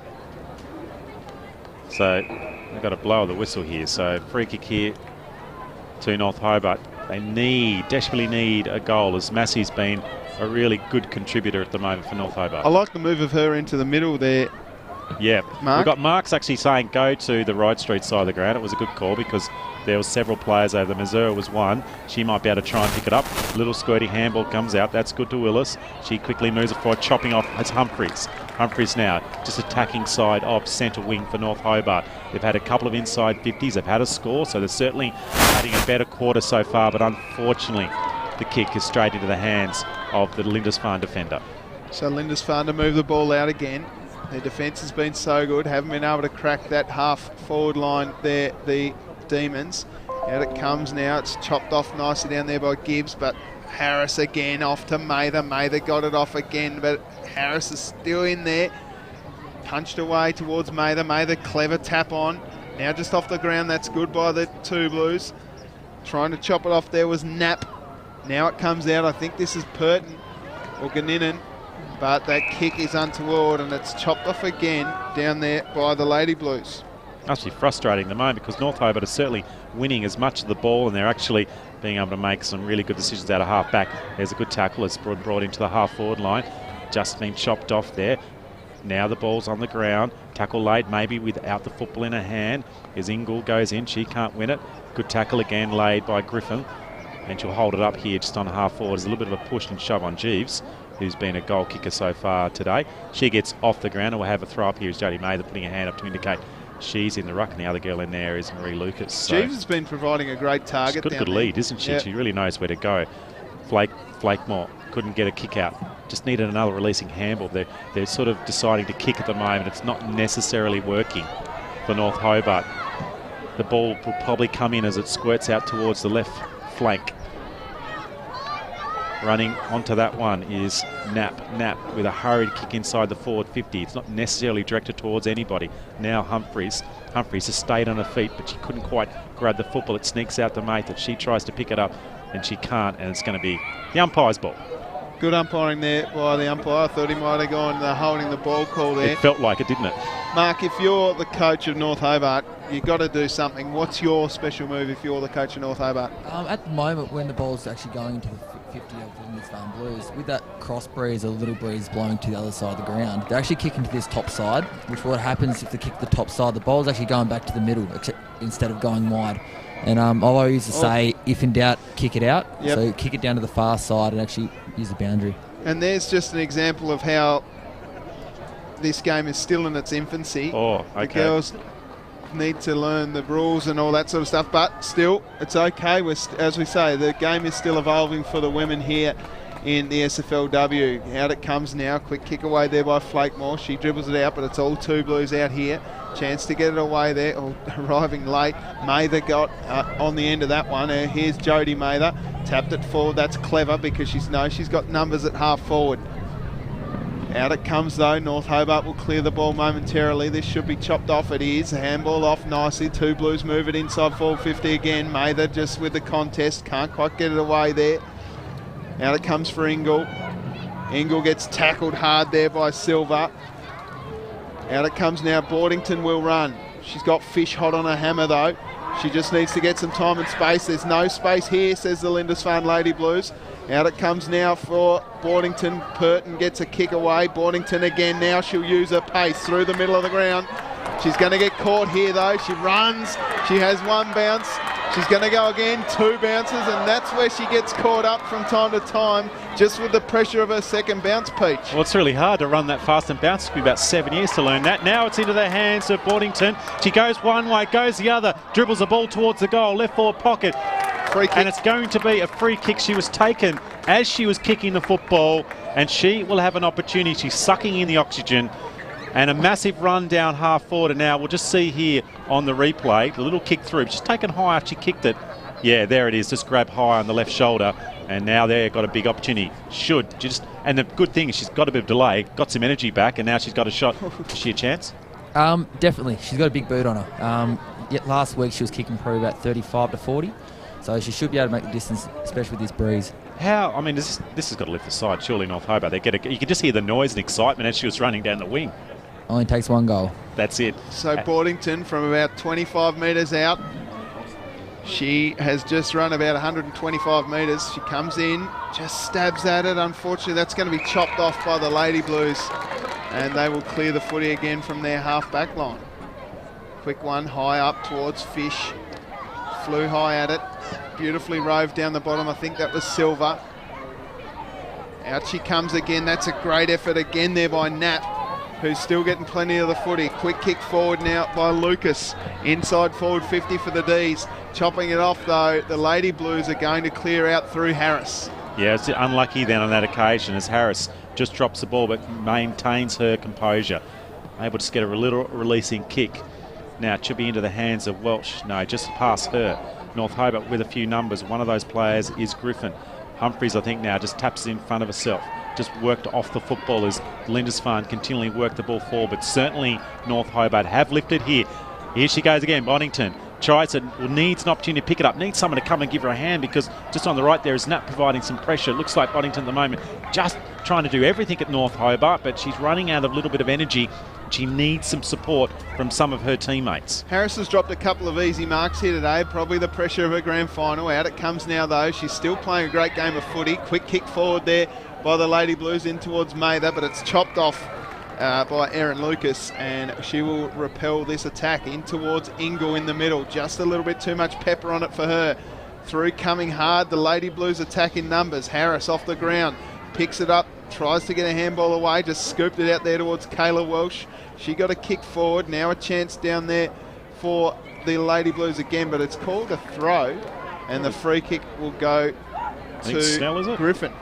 So they've got to blow the whistle here. So free kick here to North Hobart. They desperately need a goal, as Massey's been a really good contributor at the moment for North Hobart. I like the move of her into the middle there. Yeah, Mark? we've got Mark's actually saying go to the right street side of the ground. It was a good call because there were several players over. Missouri was one. She might be able to try and pick it up. Little squirty handball comes out. That's good to Willis. She quickly moves it forward, chopping off. It's Humphreys. Humphreys now just attacking side of centre wing for North Hobart. They've had a couple of inside 50s. They've had a score, so they're certainly having a better quarter so far, but unfortunately the kick is straight into the hands of the Lindisfarne defender. So Lindisfarne to move the ball out again. Their defence has been so good, haven't been able to crack that half forward line there, the Demons. Out it comes now, it's chopped off nicely down there by Gibbs, but Harris again off to Mather. Mather got it off again, but Harris is still in there. Punched away towards Mather. Mather, clever tap on. Now just off the ground, that's good by the two Blues. Trying to chop it off there was Knapp. Now it comes out, I think this is Purton or Ganinen. But that kick is untoward and it's chopped off again down there by the Lady Blues. Must be frustrating at the moment because North Hobart is certainly winning as much of the ball and they're actually being able to make some really good decisions out of half back. There's a good tackle. It's brought into the half forward line. Just been chopped off there. Now the ball's on the ground. Tackle laid maybe without the football in her hand. As Ingle goes in, she can't win it. Good tackle again laid by Griffin. And she'll hold it up here just on half forward. There's a little bit of a push and shove on Jeeves, who's been a goal kicker so far today. She gets off the ground and we'll have a throw up here as Jodie Mather putting her hand up to indicate she's in the ruck, and the other girl in there is Marie Lucas. So Jeeves has been providing a great target. she's got a good lead, isn't she? Yep. She really knows where to go. Flakemore couldn't get a kick out. Just needed another releasing handball. They're sort of deciding to kick at the moment. It's not necessarily working for North Hobart. The ball will probably come in as it squirts out towards the left flank. Running onto that one is Knapp with a hurried kick inside the forward 50. It's not necessarily directed towards anybody. Now Humphreys has stayed on her feet, but she couldn't quite grab the football. It sneaks out to Mather. She tries to pick it up and she can't, and it's going to be the umpire's ball. Good umpiring there by the umpire. I thought he might have gone holding the ball call there. It felt like it, didn't it? Mark, if you're the coach of North Hobart, you've got to do something. What's your special move if you're the coach of North Hobart? At the moment, when the ball's actually going into the 50 of the Lindisfarne Blues, with that cross breeze, a little breeze blowing to the other side of the ground, they're actually kicking to this top side, which what happens if they kick the top side, the ball's actually going back to the middle instead of going wide. And I always used to say, if in doubt, kick it out. Yep. So kick it down to the far side and actually use the boundary. And there's just an example of how this game is still in its infancy. Oh, okay. The girls need to learn the rules and all that sort of stuff, but still, it's okay. As we say, the game is still evolving for the women here in the SFLW. Out it comes now. Quick kick away there by Flakemore. She dribbles it out, but it's all two blues out here. Chance to get it away there. Oh, arriving late. Mather got on the end of that one. Here's Jodie Mather. Tapped it forward. That's clever because she's got numbers at half forward. Out it comes though. North Hobart will clear the ball momentarily. This should be chopped off. It is. Handball off nicely. Two blues move it inside forward 50 again. Mather just with the contest. Can't quite get it away there. Out it comes for Ingle. Ingle gets tackled hard there by Silver. Out it comes now. Boardington will run. She's got Fish hot on her hammer though. She just needs to get some time and space. There's no space here, says the Lindisfarne Lady Blues. Out it comes now for Boardington. Purton gets a kick away. Boardington again now. She'll use her pace through the middle of the ground. She's going to get caught here though. She runs. She has one bounce. She's going to go again, two bounces, and that's where she gets caught up from time to time, just with the pressure of her second bounce, Peach. Well, it's really hard to run that fast and bounce. It took me about 7 years to learn that. Now it's into the hands of Boardington. She goes one way, goes the other, dribbles the ball towards the goal, left forward pocket. Free kick. And it's going to be a free kick. She was taken as she was kicking the football, and she will have an opportunity. She's sucking in the oxygen. And a massive run down half forward. And now we'll just see here on the replay, the little kick through. She's taken high after she kicked it. Yeah, there it is. Just grab high on the left shoulder. And now there, got a big opportunity. And the good thing is she's got a bit of delay, got some energy back, and now she's got a shot. Is she a chance? Definitely. She's got a big boot on her. Yet last week she was kicking probably about 35 to 40. So she should be able to make the distance, especially with this breeze. How? I mean, this has got to lift the side. Surely North Hobart. You can just hear the noise and excitement as she was running down the wing. Only takes one goal. That's it. So Boardington from about 25 metres out. She has just run about 125 metres. She comes in, just stabs at it. Unfortunately, that's going to be chopped off by the Lady Blues. And they will clear the footy again from their half-back line. Quick one, high up towards Fish. Flew high at it. Beautifully roved down the bottom. I think that was Silver. Out she comes again. That's a great effort again there by Nat, who's still getting plenty of the footy. Quick kick forward now by Lucas. Inside forward 50 for the D's. Chopping it off though, the Lady Blues are going to clear out through Harris. Yeah, it's unlucky then on that occasion as Harris just drops the ball but maintains her composure. Able to get a little releasing kick. Now it should be into the hands of Welsh. No, just past her. North Hobart with a few numbers. One of those players is Griffin. Humphries, I think, now just taps it in front of herself. Just worked off the football as Lindisfarne continually worked the ball forward. But certainly North Hobart have lifted here. Here she goes again, Boddington. Needs an opportunity to pick it up. Needs someone to come and give her a hand because just on the right there is Nat providing some pressure. It looks like Boddington at the moment just trying to do everything at North Hobart, but she's running out of a little bit of energy. She needs some support from some of her teammates. Harris has dropped a couple of easy marks here today. Probably the pressure of her grand final. Out it comes now though. She's still playing a great game of footy. Quick kick forward there by the Lady Blues in towards Mather, but it's chopped off by Erin Lucas, and she will repel this attack in towards Ingle in the middle. Just a little bit too much pepper on it for her. Through coming hard, the Lady Blues attack in numbers. Harris off the ground, picks it up, tries to get a handball away, just scooped it out there towards Kayla Welsh. She got a kick forward, now a chance down there for the Lady Blues again, but it's called a throw, and the free kick will go to Snell, is it? Griffin.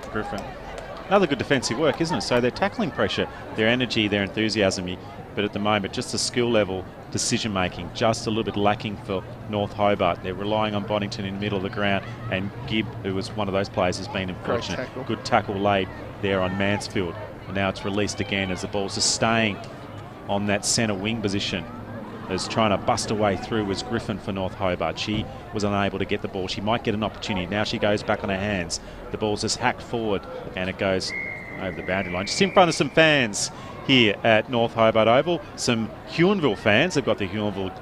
Another good defensive work, isn't it? So they're tackling pressure, their energy, their enthusiasm, but at the moment just the skill level, decision making, just a little bit lacking for North Hobart. They're relying on Boddington in the middle of the ground, and Gibb, who was one of those players, has been unfortunate. Good tackle laid there on Mansfield. And now it's released again as the ball's just staying on that centre wing position. As trying to bust away through was Griffin for North Hobart. She was unable to get the ball. She might get an opportunity. Now she goes back on her hands. The ball's just hacked forward and it goes over the boundary line. Just in front of some fans here at North Hobart Oval. Some Huonville fans. They've got the Huonville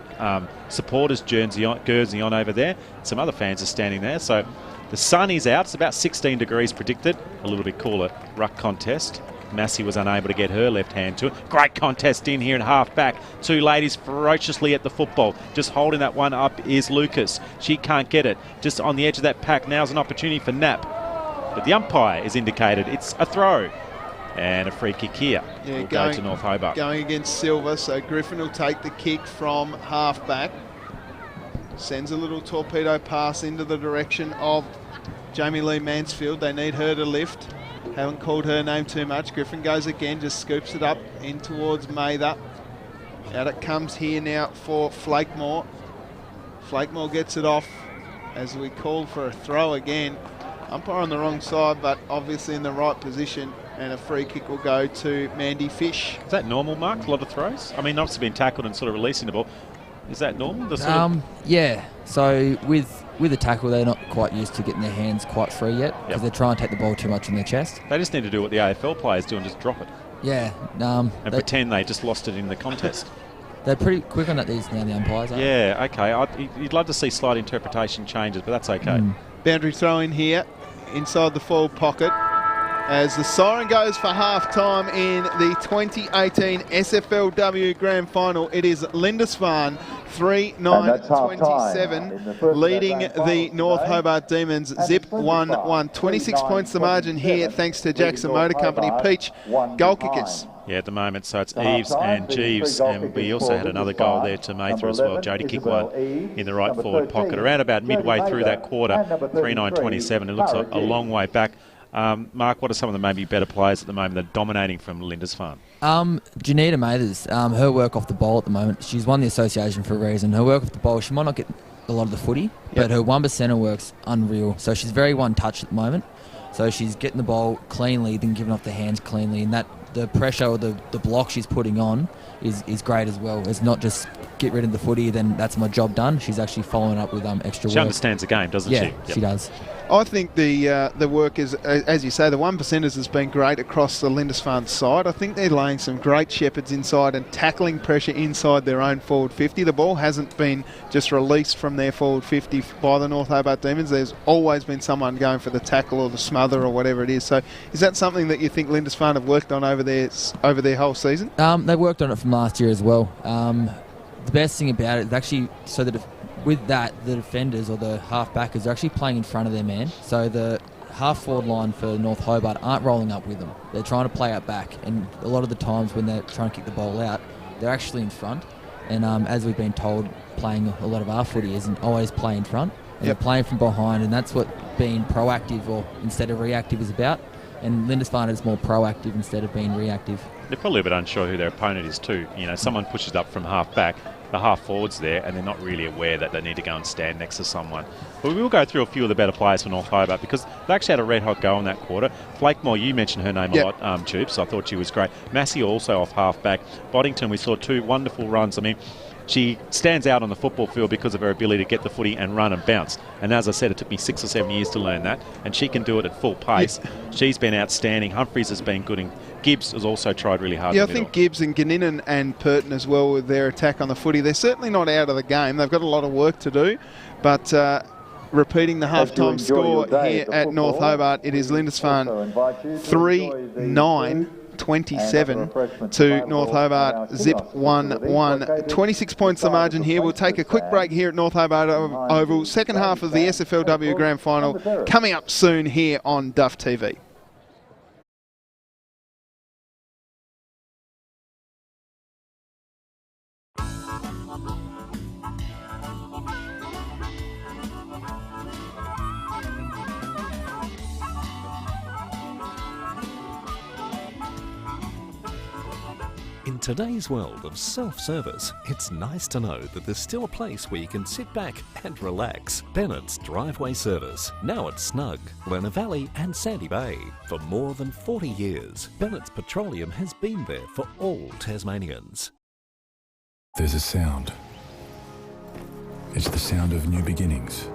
supporters jersey on over there. Some other fans are standing there. So the sun is out. It's about 16 degrees predicted. A little bit cooler ruck contest. Massey was unable to get her left hand to it. Great contest in here in half back. Two ladies ferociously at the football. Just holding that one up is Lucas. She can't get it. Just on the edge of that pack. Now's an opportunity for Knapp. But the umpire has indicated it's a throw. And a free kick here will go to North Hobart. Going against Silver, so Griffin will take the kick from half back. Sends a little torpedo pass into the direction of Jamie Lee Mansfield. They need her to lift. Haven't called her name too much. Griffin goes again, just scoops it up in towards Mather. Out it comes here now for Flakemore. Flakemore gets it off as we call for a throw again. Umpire on the wrong side, but obviously in the right position, and a free kick will go to Mandy Fish. Is that normal, Mark? A lot of throws? I mean, obviously been tackled and sort of releasing the ball. Is that normal? Yeah. So with the tackle, they're not quite used to getting their hands quite free yet because they're trying to take the ball too much in their chest. They just need to do what the AFL players do and just drop it. Yeah. And pretend they just lost it in the contest. They're pretty quick on that these now, the umpires, aren't they? Yeah, okay. You'd love to see slight interpretation changes, but that's okay. Boundary throw in here inside the forward pocket as the siren goes for half-time in the 2018 SFLW Grand Final. It is Lindisfarne 3-9-27 leading the North Hobart Demons. Zip 1-1. 26 points the margin here thanks to Jackson Motor Company. Peach, goal kickers. Yeah, at the moment, so it's Eves and Jeeves, and we also had another goal there to Mather as well. Jody kicked one in the right forward pocket. Around about midway through that quarter, 3-9-27. It looks like a long way back. Mark, what are some of the maybe better players at the moment that are dominating from Lindisfarne? Janita Mathers, her work off the ball at the moment, she's won the association for a reason. Her work off the ball, she might not get a lot of the footy, but her 1%er work's unreal. So she's very one-touch at the moment. So she's getting the ball cleanly, then giving off the hands cleanly, and that the pressure or the block she's putting on is great as well. It's not just get rid of the footy, then that's my job done. She's actually following up with extra work. She understands the game, doesn't she? Yeah, she does. I think the work is, as you say, the 1%ers has been great across the Lindisfarne side. I think they're laying some great shepherds inside and tackling pressure inside their own forward 50. The ball hasn't been just released from their forward 50 by the North Hobart Demons. There's always been someone going for the tackle or the smother or whatever it is. So is that something that you think Lindisfarne have worked on over their whole season? They've worked on it from last year as well. The best thing about it is actually so that with that, the defenders or the half-backers are actually playing in front of their man. So the half-forward line for North Hobart aren't rolling up with them. They're trying to play out back. And a lot of the times when they're trying to kick the ball out, they're actually in front. And as we've been told, playing a lot of our footy isn't always play in front. And they're playing from behind, and that's what being proactive or instead of reactive is about. And Lindisfarne is more proactive instead of being reactive. They're probably a bit unsure who their opponent is too. You know, someone pushes up from half-back, the half-forward's there, and they're not really aware that they need to go and stand next to someone. But we will go through a few of the better players for North Hobart because they actually had a red-hot go in that quarter. Flakemore, you mentioned her name a lot, Tubes, so I thought she was great. Massey also off half-back. Boddington, we saw two wonderful runs. I mean, she stands out on the football field because of her ability to get the footy and run and bounce. And as I said, it took me 6 or 7 years to learn that. And she can do it at full pace. She's been outstanding. Humphries has been good. And Gibbs has also tried really hard. Yeah, I think Gibbs and Ganninan and Purton as well with their attack on the footy. They're certainly not out of the game. They've got a lot of work to do. But repeating the half-time score here at North Hobart, it is Lindisfarne 3-9-27 to North Hobart, zip 1-1. 26 points the margin here. We'll take a quick break here at North Hobart Oval. Second half of the SFLW Grand Final coming up soon here on Duff TV. In today's world of self-service, it's nice to know that there's still a place where you can sit back and relax. Bennett's Driveway Service, now at Snug, Lerner Valley and Sandy Bay. For more than 40 years, Bennett's Petroleum has been there for all Tasmanians. There's a sound. It's the sound of new beginnings,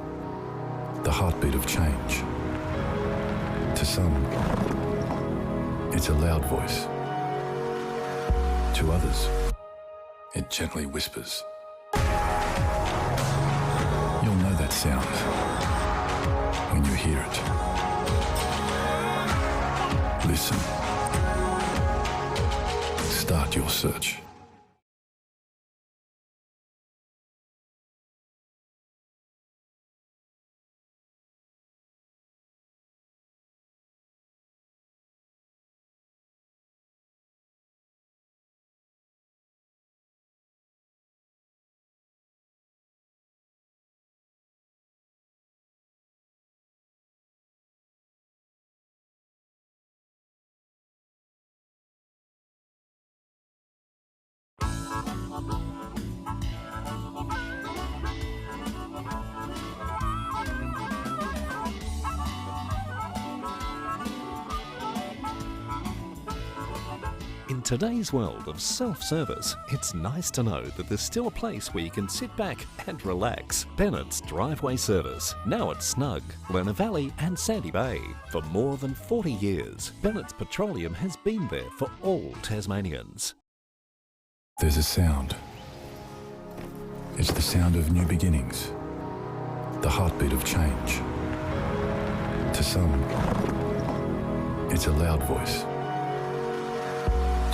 the heartbeat of change. To some, it's a loud voice. To others, it gently whispers. You'll know that sound when you hear it. Listen. Start your search. In today's world of self-service, it's nice to know that there's still a place where you can sit back and relax. Bennett's Driveway Service, now at Snug, Lerner Valley and Sandy Bay. For more than 40 years, Bennett's Petroleum has been there for all Tasmanians. There's a sound. It's the sound of new beginnings, the heartbeat of change. To some, it's a loud voice.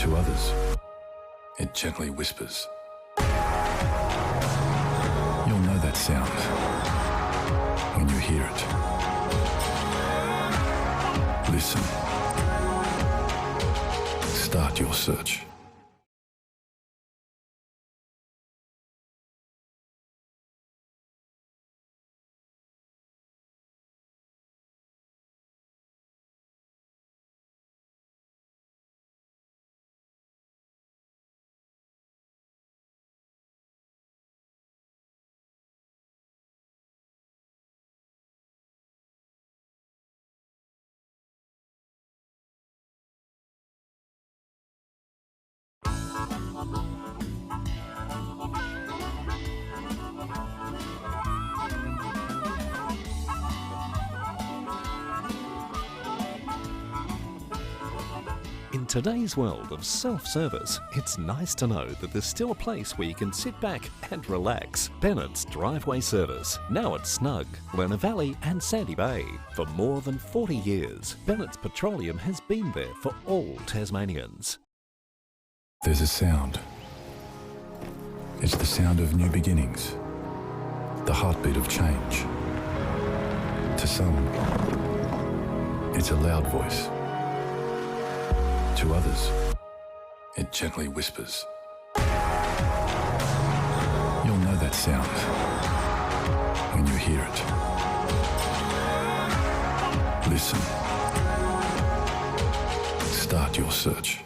To others, it gently whispers. You'll know that sound when you hear it. Listen. Start your search. In today's world of self-service, it's nice to know that there's still a place where you can sit back and relax. Bennett's Driveway Service, now at Snug, Lerner Valley and Sandy Bay. For more than 40 years, Bennett's Petroleum has been there for all Tasmanians. There's a sound. It's the sound of new beginnings, the heartbeat of change. To some, it's a loud voice. To others, it gently whispers. You'll know that sound when you hear it. Listen. Start your search.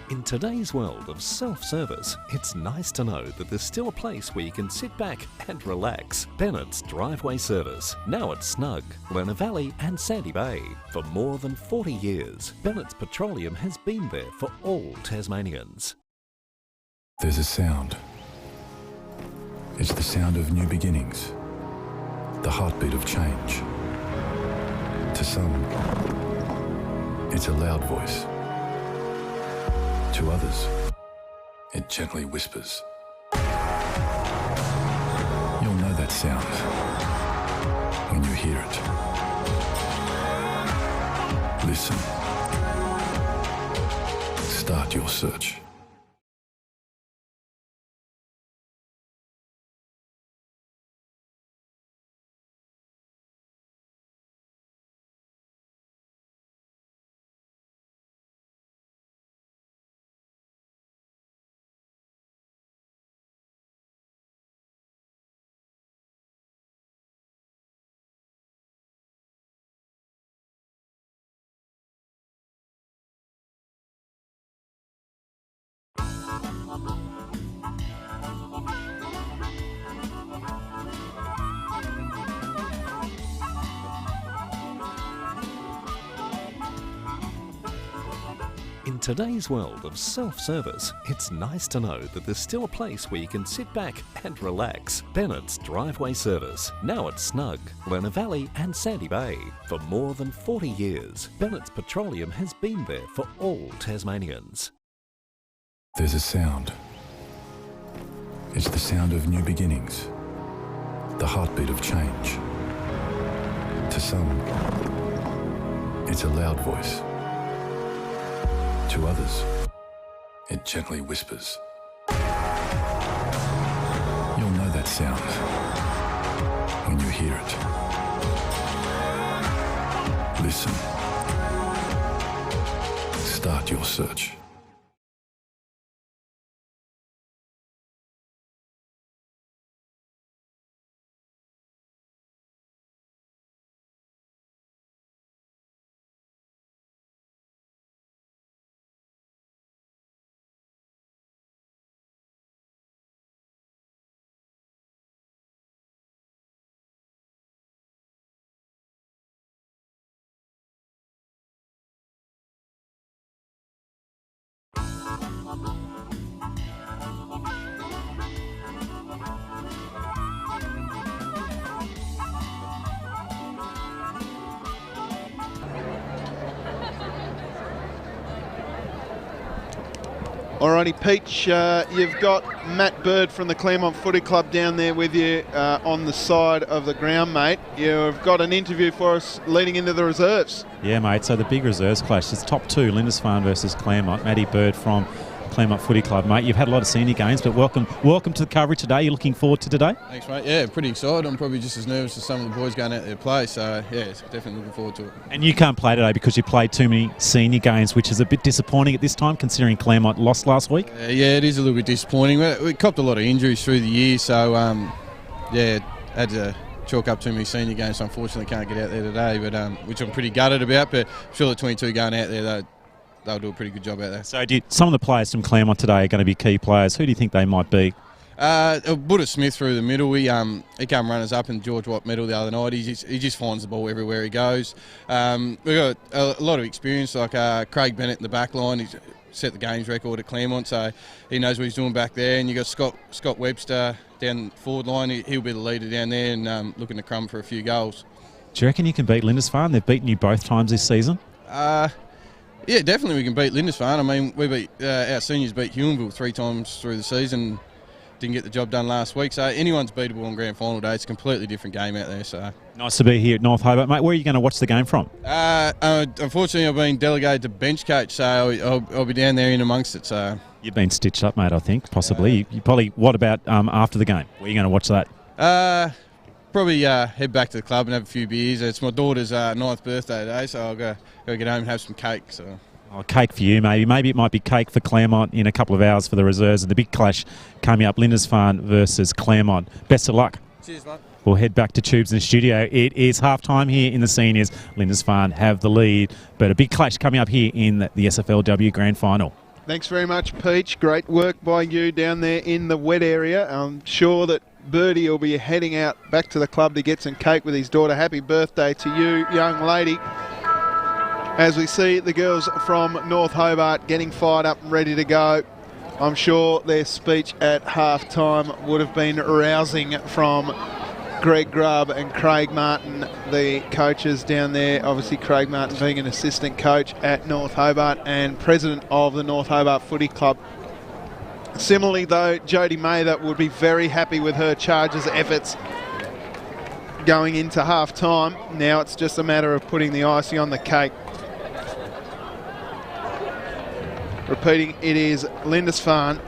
In today's world of self-service, it's nice to know that there's still a place where you can sit back and relax. Bennett's Driveway Service, now at Snug, Lerner Valley and Sandy Bay. For more than 40 years, Bennett's Petroleum has been there for all Tasmanians. There's a sound. It's the sound of new beginnings, the heartbeat of change. To some, it's a loud voice. To others, it gently whispers. You'll know that sound when you hear it. Listen. Start your search. In today's world of self-service, it's nice to know that there's still a place where you can sit back and relax. Bennett's Driveway Service, now at Snug, Lerner Valley and Sandy Bay. For more than 40 years, Bennett's Petroleum has been there for all Tasmanians. There's a sound. It's the sound of new beginnings, the heartbeat of change. To some, it's a loud voice. To others, it gently whispers. hear it. Listen. Start your search. Alrighty, Peach, you've got Matt Bird from the Claremont Footy Club down there with you on the side of the ground, mate. You've got an interview for us leading into the reserves. Yeah, mate, so the big reserves clash. It's top two, Lindisfarne versus Claremont. Matty Bird from Claremont Footy Club, mate. You've had a lot of senior games, but welcome to the coverage today. You're looking forward to today? Thanks, mate. Yeah, pretty excited. I'm probably just as nervous as some of the boys going out there to play, so yeah, definitely looking forward to it. And you can't play today because you played too many senior games, which is a bit disappointing at this time, considering Claremont lost last week. Yeah, it is a little bit disappointing. We copped a lot of injuries through the year, so yeah, had to chalk up too many senior games, so unfortunately can't get out there today, but which I'm pretty gutted about, but I'm sure the 22 going out there, they'll do a pretty good job out there. So some of the players from Claremont today are going to be key players. Who do you think they might be? Buddha Smith through the middle. He come runners up in George Watt medal the other night. He just finds the ball everywhere he goes. We've got a lot of experience, like Craig Bennett in the back line. He's set the games record at Claremont, so he knows what he's doing back there. And you've got Scott Webster down the forward line. He'll be the leader down there and looking to crumb for a few goals. Do you reckon you can beat Lindisfarne? They've beaten you both times this season. Yeah, definitely we can beat Lindisfarne. I mean, our seniors beat Huonville 3 times through the season. Didn't get the job done last week, so anyone's beatable on grand final day. It's a completely different game out there. So nice to be here at North Hobart, mate. Where are you going to watch the game from? Unfortunately, I've been delegated to bench coach, so I'll be down there in amongst it. So you've been stitched up, mate. I think possibly. You probably. What about after the game? Where are you going to watch that? Probably head back to the club and have a few beers. It's my daughter's 9th birthday today, so I'll go get home and have some cake. So. Oh, cake for you, maybe. Maybe it might be cake for Claremont in a couple of hours for the reserves. And the big clash coming up, Lindisfarne versus Claremont. Best of luck. Cheers, mate. We'll head back to Tubes in the studio. It is half-time here in the seniors. Lindisfarne have the lead, but a big clash coming up here in the SFLW Grand Final. Thanks very much, Peach. Great work by you down there in the wet area. I'm sure that Birdie will be heading out back to the club to get some cake with his daughter. Happy birthday to you, young lady. As we see the girls from North Hobart getting fired up and ready to go. I'm sure their speech at half-time would have been rousing from Greg Grubb and Craig Martin, the coaches down there. Obviously, Craig Martin being an assistant coach at North Hobart and president of the North Hobart Footy Club. Similarly, though, Jodie Mather would be very happy with her Chargers' efforts going into half-time. Now it's just a matter of putting the icing on the cake. Repeating, it is Lindisfarne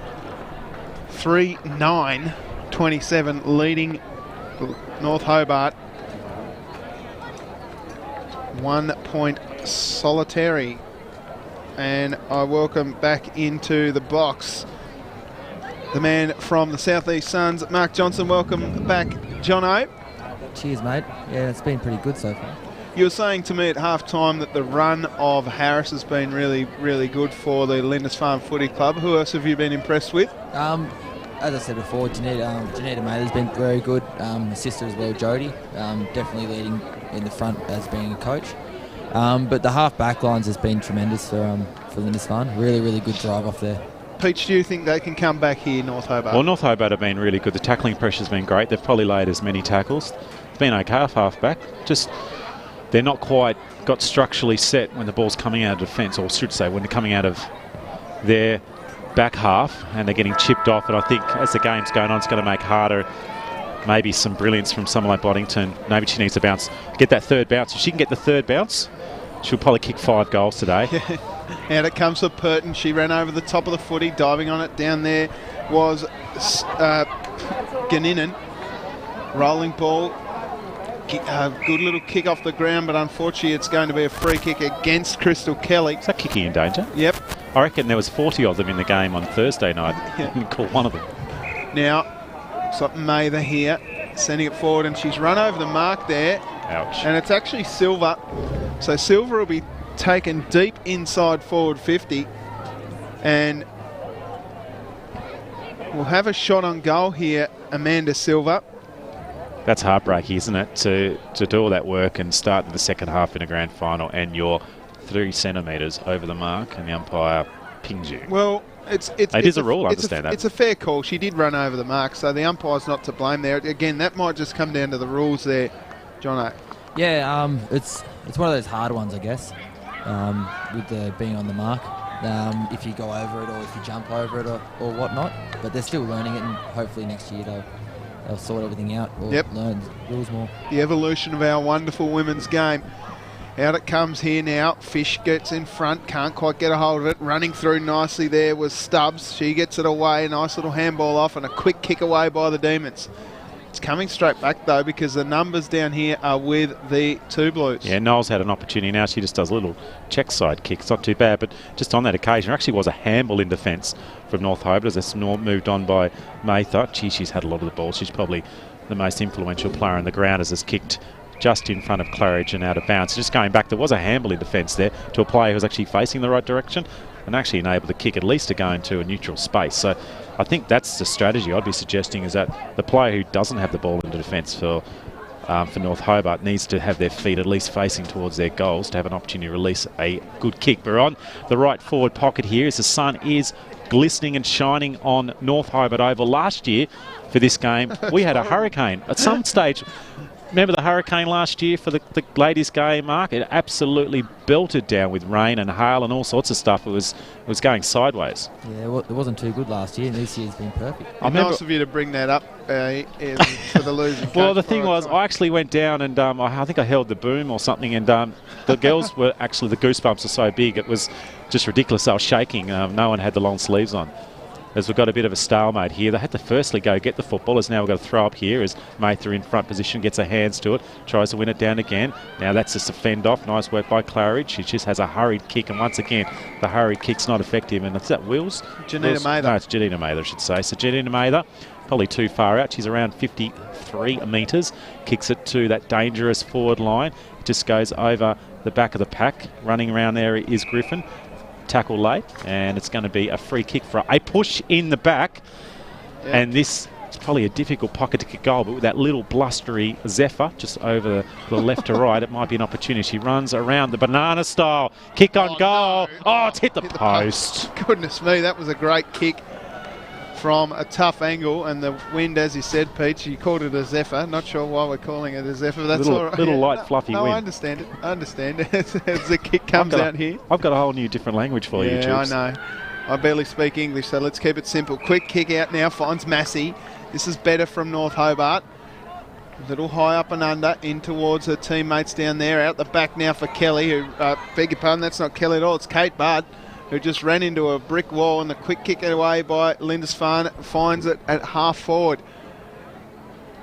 3-9-27 leading North Hobart. 1 point solitary. And I welcome back into the box the man from the South East Suns, Mark Johnson. Welcome back, Jono. Cheers, mate. Yeah, it's been pretty good so far. You were saying to me at half-time that the run of Harris has been really, really good for the Lindisfarne Footy Club. Who else have you been impressed with? As I said before, Janita Mather's been very good. The sister as well, Jodie, definitely leading in the front as being a coach. But the half-back lines has been tremendous for Lindisfarne. Really, really good drive off there. Peach, do you think they can come back here, North Hobart? Well, North Hobart have been really good. The tackling pressure's been great. They've probably laid as many tackles. It's been okay off half-back. Just they're not quite got structurally set when the ball's coming out of defence, or should say when they're coming out of their back half and they're getting chipped off. And I think as the game's going on, it's going to make harder. Maybe some brilliance from someone like Boddington. Maybe she needs to bounce, get that third bounce. If she can get the third bounce, she'll probably kick 5 goals today. Out it comes for Purton. She ran over the top of the footy, diving on it. Down there was Ganninan. Rolling ball Good little kick off the ground, but unfortunately it's going to be a free kick against Crystal Kelly. Is that kicking in danger? Yep. I reckon there was 40 of them in the game on Thursday night. Yeah. Didn't call one of them. Now, it's like Mather here, sending it forward, and she's run over the mark there. Ouch. And it's actually Silver. So Silver will be taken deep inside forward 50. And we'll have a shot on goal here, Amanda Silver. That's heartbreaking, isn't it? To do all that work and start the second half in a grand final and you're 3 centimetres over the mark and the umpire pings you. Well, it is a rule, I understand that. It's a fair call. She did run over the mark, so the umpire's not to blame there. Again, that might just come down to the rules there, Jono. Yeah, it's one of those hard ones, I guess, with the being on the mark. If you go over it or if you jump over it or whatnot. But they're still learning it, and hopefully next year they'll sort everything out or learn rules more. The evolution of our wonderful women's game. Out it comes here now. Fish gets in front, can't quite get a hold of it. Running through nicely there was Stubbs. She gets it away, nice little handball off and a quick kick away by the Demons. It's coming straight back though because the numbers down here are with the Two Blues. Yeah, Noel's had an opportunity now. She just does a little check side kick. It's not too bad, but just on that occasion, there actually was a handball in defence from North Hobart as it's moved on by Mather. Gee, she's had a lot of the ball. She's probably the most influential player on the ground as it's kicked just in front of Claridge and out of bounds. Just going back, there was a handball in defence there to a player who was actually facing the right direction and actually enabled the kick at least to go into a neutral space. So I think that's the strategy I'd be suggesting, is that the player who doesn't have the ball into defence for North Hobart needs to have their feet at least facing towards their goals to have an opportunity to release a good kick. We're on the right forward pocket here as the sun is glistening and shining on North Hobart Oval. Last year for this game we had a hurricane at some stage. Remember the hurricane last year for the ladies' game, Mark? It absolutely belted down with rain and hail and all sorts of stuff. It was going sideways. Yeah, well, it wasn't too good last year, and this year's been perfect. Nice of you to bring that up for the losing. Well, the thing was, I actually went down and I think I held the boom or something, and the girls were actually, the goosebumps are so big, it was just ridiculous. I was shaking. No one had the long sleeves on. As we've got a bit of a stalemate here. They had to firstly go get the football, as now we've got to throw up here as Mather in front position, gets her hands to it, tries to win it down again. Now that's just a fend off. Nice work by Claridge. She just has a hurried kick, and once again, the hurried kick's not effective. And it's that Wills? Janita Mather. No, it's Janita Mather, I should say. So Janita Mather, probably too far out. She's around 53 metres. Kicks it to that dangerous forward line. Just goes over the back of the pack. Running around there is Griffin. Tackle late, and it's going to be a free kick for a push in the back. And this is probably a difficult pocket to kick goal, but with that little blustery Zephyr just over the left to right, it might be an opportunity. She runs around the banana style kick on goal. No. Oh, it's hit the post. Goodness me, that was a great kick from a tough angle, and the wind, as you said, Pete, you called it a Zephyr. Not sure why we're calling it a Zephyr. That's little, all right. Little light, fluffy wind. I understand it. I understand it. As the kick comes out here. I've got a whole new different language for you, Yeah, I Chips. know. I barely speak English, so let's keep it simple. Quick kick out now, finds Massey. This is better from North Hobart. A little high up and under, in towards her teammates down there. Out the back now for Kelly, who, beg your pardon, that's not Kelly at all, it's Kate Budd, who just ran into a brick wall, and the quick kick away by Lindisfarne finds it at half forward.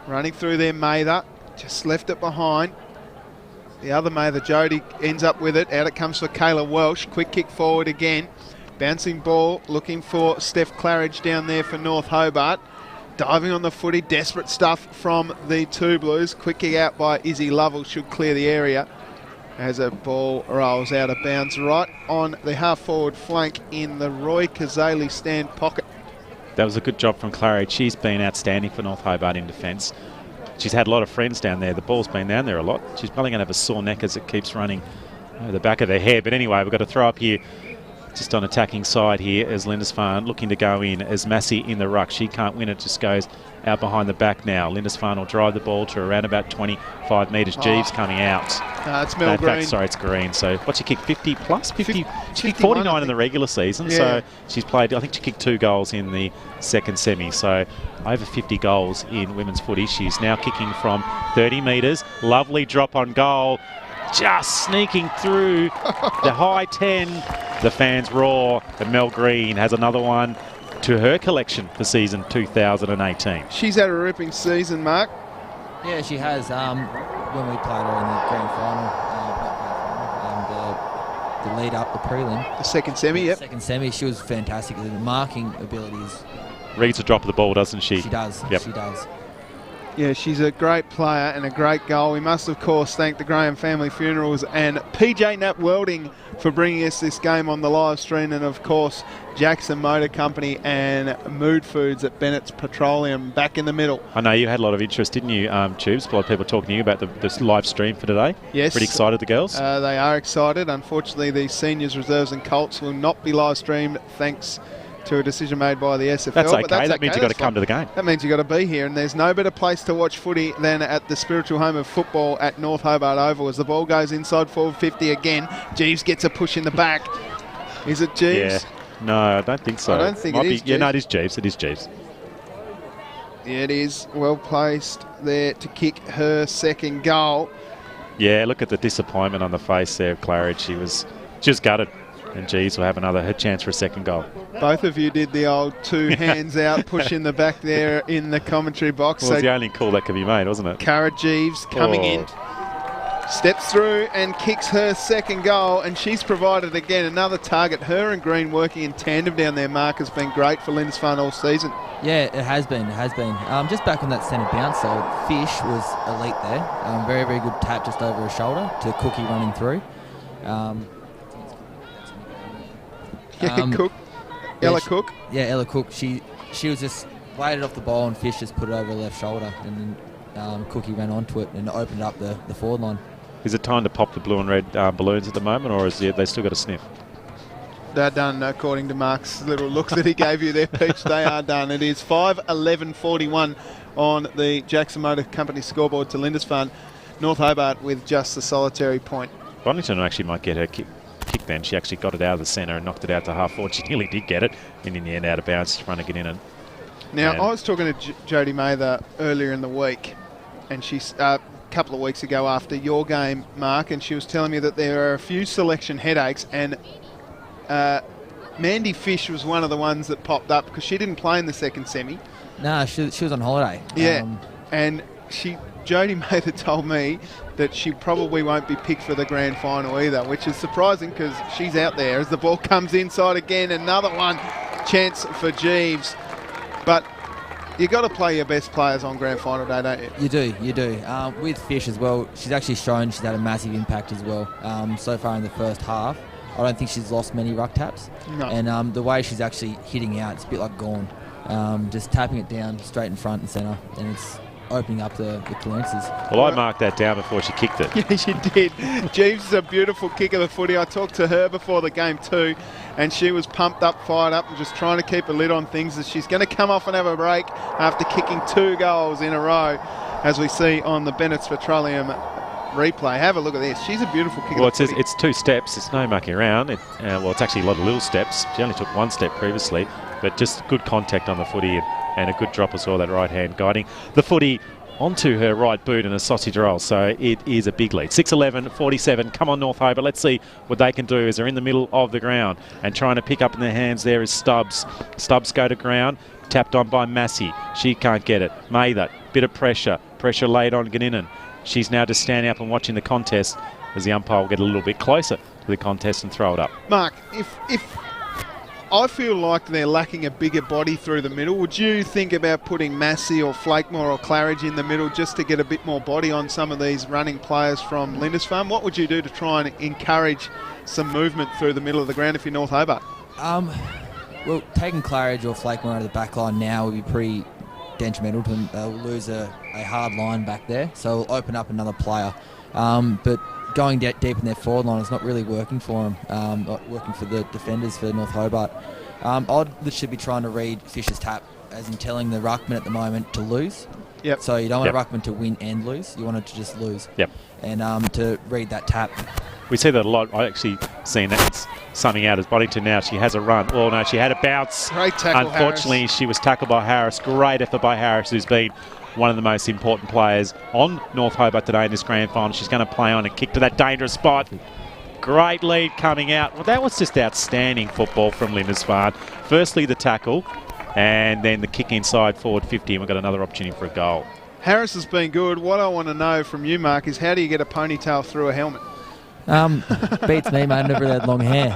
Running through there, Mather, just left it behind. The other Mather, Jody, ends up with it. Out it comes for Kayla Welsh. Quick kick forward again. Bouncing ball, looking for Steph Claridge down there for North Hobart. Diving on the footy, desperate stuff from the Two Blues. Quick kick out by Izzy Lovell, should clear the area as a ball rolls out of bounds right on the half-forward flank in the Roy Kazali stand pocket. That was a good job from Claridge. She's been outstanding for North Hobart in defence. She's had a lot of friends down there. The ball's been down there a lot. She's probably going to have a sore neck as it keeps running over the back of her head. But anyway, we've got to throw up here just on attacking side here as Lindisfarne looking to go in as Massey in the ruck. She can't win it, just goes out behind the back now. Lindisfarne will drive the ball to around about 25 metres. Jeeves coming out. It's Mel Green. In fact, sorry, it's Green. So what's she kicked? 50 plus? 50, she kicked 51, 49 in the regular season. Yeah. So she's played, I think she kicked 2 goals in the second semi. So over 50 goals in women's footy. She's now kicking from 30 metres. Lovely drop on goal. Just sneaking through the high 10. The fans roar, and Mel Green has another one to her collection for season 2018. She's had a ripping season, Mark. Yeah, she has. when we played her in the grand final, the lead up, the prelim. The second semi, yep. Second semi, she was fantastic. The marking abilities. Reads the drop of the ball, doesn't she? She does. Yep. She does. Yeah, she's a great player and a great goal. We must, of course, thank the Graham Family Funerals and PJ Knapp Welding for bringing us this game on the live stream, and, of course, Jackson Motor Company and Mood Foods at Bennett's Petroleum back in the middle. I know you had a lot of interest, didn't you, Tubes? A lot of people talking to you about the live stream for today. Yes. Pretty excited, the girls? They are excited. Unfortunately, the seniors, reserves and Colts will not be live streamed thanks to a decision made by the SFL. That's okay. But that's that means you've got to come to the game. That means you've got to be here, and there's no better place to watch footy than at the spiritual home of football at North Hobart Oval. As the ball goes inside forward 50 again, Jeeves gets a push in the back. Is it Jeeves? Yeah. No, I don't think so. I don't think it is Jeeves. Yeah, no, it is Jeeves. It is Jeeves. Yeah, it is. Well placed there to kick her second goal. Yeah, look at the disappointment on the face there of Claridge. She was just gutted. And Jeeves will have her chance for a second goal. Both of you did the old two hands out push in the back there in the commentary box. Well, it was the only call that could be made, wasn't it? Cara Jeeves coming in, steps through and kicks her second goal, and she's provided again another target. Her and Green working in tandem down there, Mark, has been great for Lindisfarne all season. Yeah, it has been. Just back on that centre bounce, so Fish was elite there. Very, very good tap just over her shoulder to Cookie running through. Ella Cook. Yeah, Ella Cook. She was just weighted off the ball, and Fish just put it over her left shoulder, and then Cookie ran onto it and opened up the forward line. Is it time to pop the blue and red balloons at the moment, or is they still got a sniff? They're done, according to Mark's little look that he gave you there, Peach. They are done. It is 5:11:41 on the Jackson Motor Company scoreboard to Lindisfarne. North Hobart with just a solitary point. Bonington actually might get her kick then. She actually got it out of the centre and knocked it out to half forward. She nearly did get it, and in the end out of bounds, trying to get in. Now, I was talking to Jodie Mather earlier in the week, and she's a couple of weeks ago after your game, Mark, and she was telling me that there are a few selection headaches, and Mandy Fish was one of the ones that popped up because she didn't play in the second semi. No, she was on holiday. Yeah, and Jodie Mather told me that she probably won't be picked for the grand final either, which is surprising because she's out there as the ball comes inside again. Another one, chance for Jeeves. But you got to play your best players on grand final day, don't you? You do. With Fish as well, she's actually shown she's had a massive impact as well. So far in the first half, I don't think she's lost many ruck taps. No. And the way she's actually hitting out, it's a bit like Gorn. Just tapping it down straight in front and centre, and it's opening up the clearances. Well, I marked that down before she kicked it. Yeah, she did. Jeeves is a beautiful kick of the footy. I talked to her before the game too, and she was pumped up, fired up, and just trying to keep a lid on things as she's going to come off and have a break after kicking 2 goals in a row, as we see on the Bennett's Petroleum replay. Have a look at this. She's a beautiful kick. Well, it's 2 steps. It's no mucking around. It's actually a lot of little steps. She only took 1 step previously, but just good contact on the footy and a good drop as well, that right hand guiding the footy onto her right boot and a sausage roll. So it is a big lead. 6:11:47. Come on, North Hobart. Let's see what they can do as they're in the middle of the ground and trying to pick up in their hands. There is Stubbs. Stubbs go to ground. Tapped on by Massey. She can't get it. Mather. Bit of pressure. Pressure laid on Ganninan. She's now just standing up and watching the contest as the umpire will get a little bit closer to the contest and throw it up. Mark, if I feel like they're lacking a bigger body through the middle, would you think about putting Massey or Flakemore or Claridge in the middle just to get a bit more body on some of these running players from Lindisfarne? What would you do to try and encourage some movement through the middle of the ground if you're North Hobart? Well, taking Claridge or Flakemore out of the back line now would be pretty detrimental to them. They'll lose a hard line back there, so it'll open up another player. But going deep in their forward line is not really working for them, not working for the defenders for North Hobart. I'd should be trying to read Fisher's tap, as in telling the ruckman at the moment to lose. Yep. So you don't want a ruckman to win and lose. You want it to just lose. Yep. And to read that tap. We see that a lot. I actually seen that it's summing out as Boddington now. She has a run. Oh no, she had a bounce. Great tackle, Unfortunately, Harris. She was tackled by Harris. Great effort by Harris, who's been one of the most important players on North Hobart today in this grand final. She's going to play on and kick to that dangerous spot. Great lead coming out. Well, that was just outstanding football from Lindisfarne. Firstly, the tackle, and then the kick inside forward 50, and we've got another opportunity for a goal. Harris has been good. What I want to know from you, Mark, is how do you get a ponytail through a helmet? Beats me, mate. Never had long hair.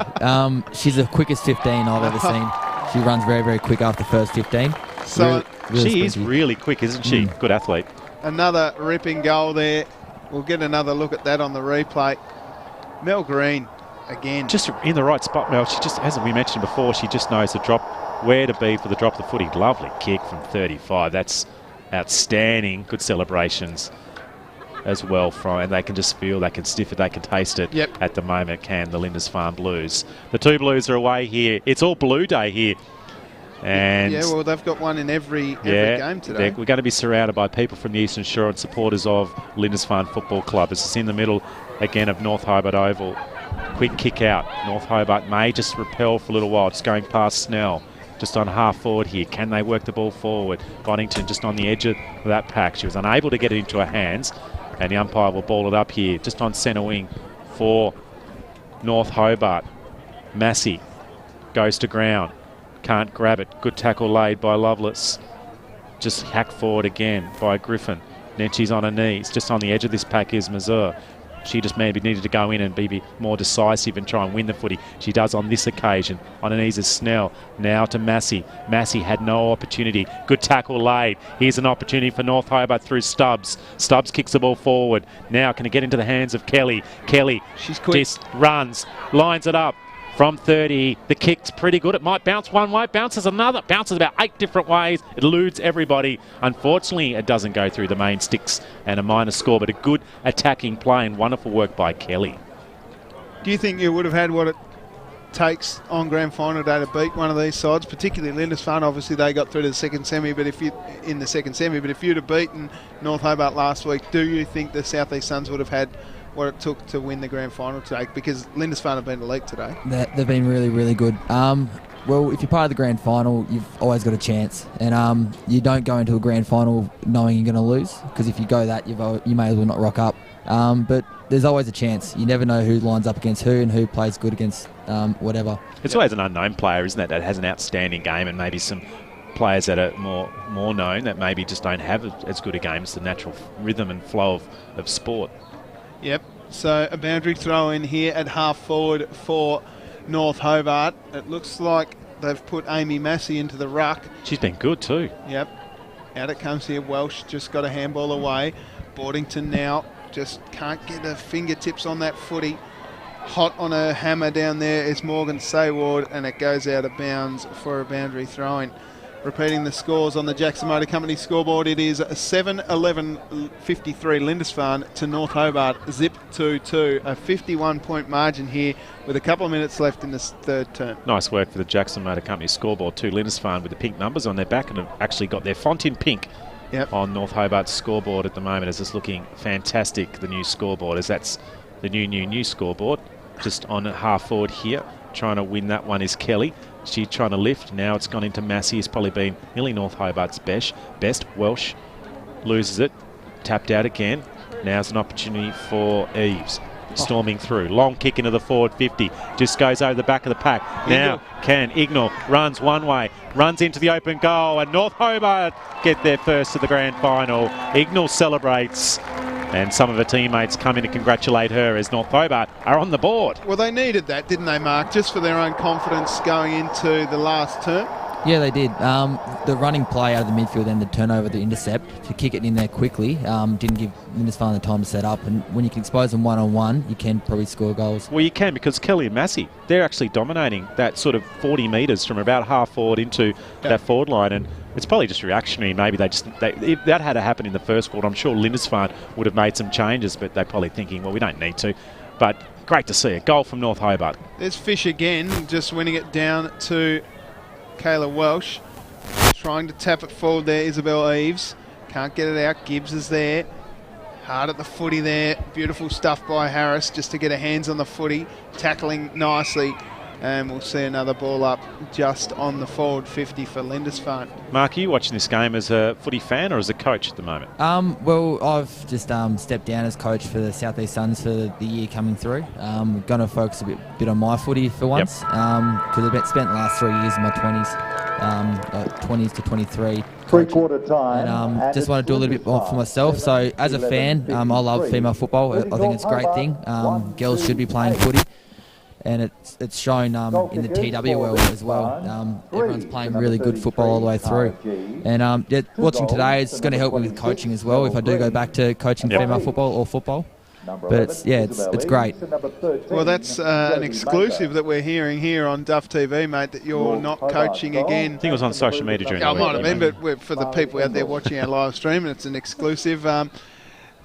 She's the quickest 15 I've ever seen. She runs very, very quick after the first 15. So really she is really quick, isn't she? Good athlete. Another ripping goal there. We'll get another look at that on the replay. Mel Green, again. Just in the right spot, Mel. She just, as we mentioned before, she just knows the drop, where to be for the drop of the footy. Lovely kick from 35. That's outstanding. Good celebrations as well and they can just feel, they can sniff it, they can taste it. Yep. At the moment, can the Lindisfarne Blues. The two Blues are away here. It's all Blue Day here. And yeah, well, they've got one in every game today. We're going to be surrounded by people from the Eastern Shore and supporters of Lindisfarne Football Club. It's in the middle again of North Hobart Oval. Quick kick out. North Hobart may just repel for a little while. Just going past Snell. Just on half forward here. Can they work the ball forward? Bonington just on the edge of that pack. She was unable to get it into her hands. And the umpire will ball it up here. Just on centre wing for North Hobart. Massey goes to ground. Can't grab it. Good tackle laid by Lovelace. Just hacked forward again by Griffin. Then she's on her knees. Just on the edge of this pack is Mazur. She just maybe needed to go in and be more decisive and try and win the footy. She does on this occasion. On her knees is Snell. Now to Massey. Massey had no opportunity. Good tackle laid. Here's an opportunity for North Hobart through Stubbs. Stubbs kicks the ball forward. Now can it get into the hands of Kelly? Kelly. She's quick. Just runs. Lines it up. From 30, the kick's pretty good. It might bounce one way, bounces another, bounces about 8 different ways. It eludes everybody. Unfortunately, it doesn't go through the main sticks and a minor score, but a good attacking play and wonderful work by Kelly. Do you think you would have had what it takes on grand final day to beat one of these sides, particularly Lindisfarne? Obviously, they got through to the second semi, but if you'd have beaten North Hobart last week, do you think the South East Suns would have had what it took to win the grand final today? Because Lindisfarne have been elite today. They've been really, really good. Well, if you're part of the grand final, you've always got a chance. And you don't go into a grand final knowing you're going to lose, because if you go that, you may as well not rock up. But there's always a chance. You never know who lines up against who and who plays good against whatever. It's always an unknown player, isn't it, that has an outstanding game, and maybe some players that are more known that maybe just don't have as good a game as the natural rhythm and flow of sport. Yep, so a boundary throw in here at half forward for North Hobart. It looks like they've put Amy Massey into the ruck. She's been good too. Yep, out it comes here. Welsh just got a handball away. Boardington now just can't get her fingertips on that footy. Hot on her hammer down there is Morgan Sayward, and it goes out of bounds for a boundary throw-in. Repeating the scores on the Jackson Motor Company scoreboard, it is 7-11-53 Lindisfarne to North Hobart, zip 2-2. A 51-point margin here with a couple of minutes left in this third term. Nice work for the Jackson Motor Company scoreboard too. Lindisfarne with the pink numbers on their back and have actually got their font in pink on North Hobart's scoreboard at the moment, as it's looking fantastic, the new scoreboard, as that's the new scoreboard. Just on half forward here, trying to win that one is Kelly. She's trying to lift. Now it's gone into Massey. It's probably been nearly North Hobart's best. Welsh loses it. Tapped out again. Now's an opportunity for Eves. Storming through. Long kick into the forward 50. Just goes over the back of the pack. Now can Ignall runs one way. Runs into the open goal. And North Hobart get there first to the grand final. Ignall celebrates. And some of her teammates come in to congratulate her as North Hobart are on the board. Well, they needed that, didn't they, Mark? Just for their own confidence going into the last term. Yeah, they did. The running play out of the midfield and the turnover, the intercept, to kick it in there quickly, didn't give Lindisfarne the time to set up. And when you can expose them one-on-one, you can probably score goals. Well, you can, because Kelly and Massey, they're actually dominating that sort of 40 metres from about half forward into that forward line. And it's probably just reactionary. Maybe if that had to happen in the first quarter, I'm sure Lindisfarne would have made some changes, but they're probably thinking, well, we don't need to. But great to see a goal from North Hobart. There's Fish again, just winning it down to Kayla Welsh. Trying to tap it forward there, Isabel Eves. Can't get it out. Gibbs is there. Hard at the footy there. Beautiful stuff by Harris just to get her hands on the footy. Tackling nicely. And we'll see another ball up just on the forward 50 for Lindisfarne. Mark, are you watching this game as a footy fan or as a coach at the moment? Well, I've just stepped down as coach for the South East Suns for the year coming through. Going to focus a bit on my footy for once, because I've spent the last 3 years in my 20s 20s to 23. Three-quarter time. And just want to do a little bit more for myself. So as a fan, I love female football. I think it's a great thing. Girls should be playing footy. And it's shown in the TW world as well. Everyone's playing really good football all the way through. And watching today is going to help me with coaching as well if I do go back to coaching female football or football. But it's great. Well, that's an exclusive that we're hearing here on Duff TV, mate, that you're not coaching again. I think it was on social media during the week. I might have been, but for the people out there watching our live stream, it's an exclusive.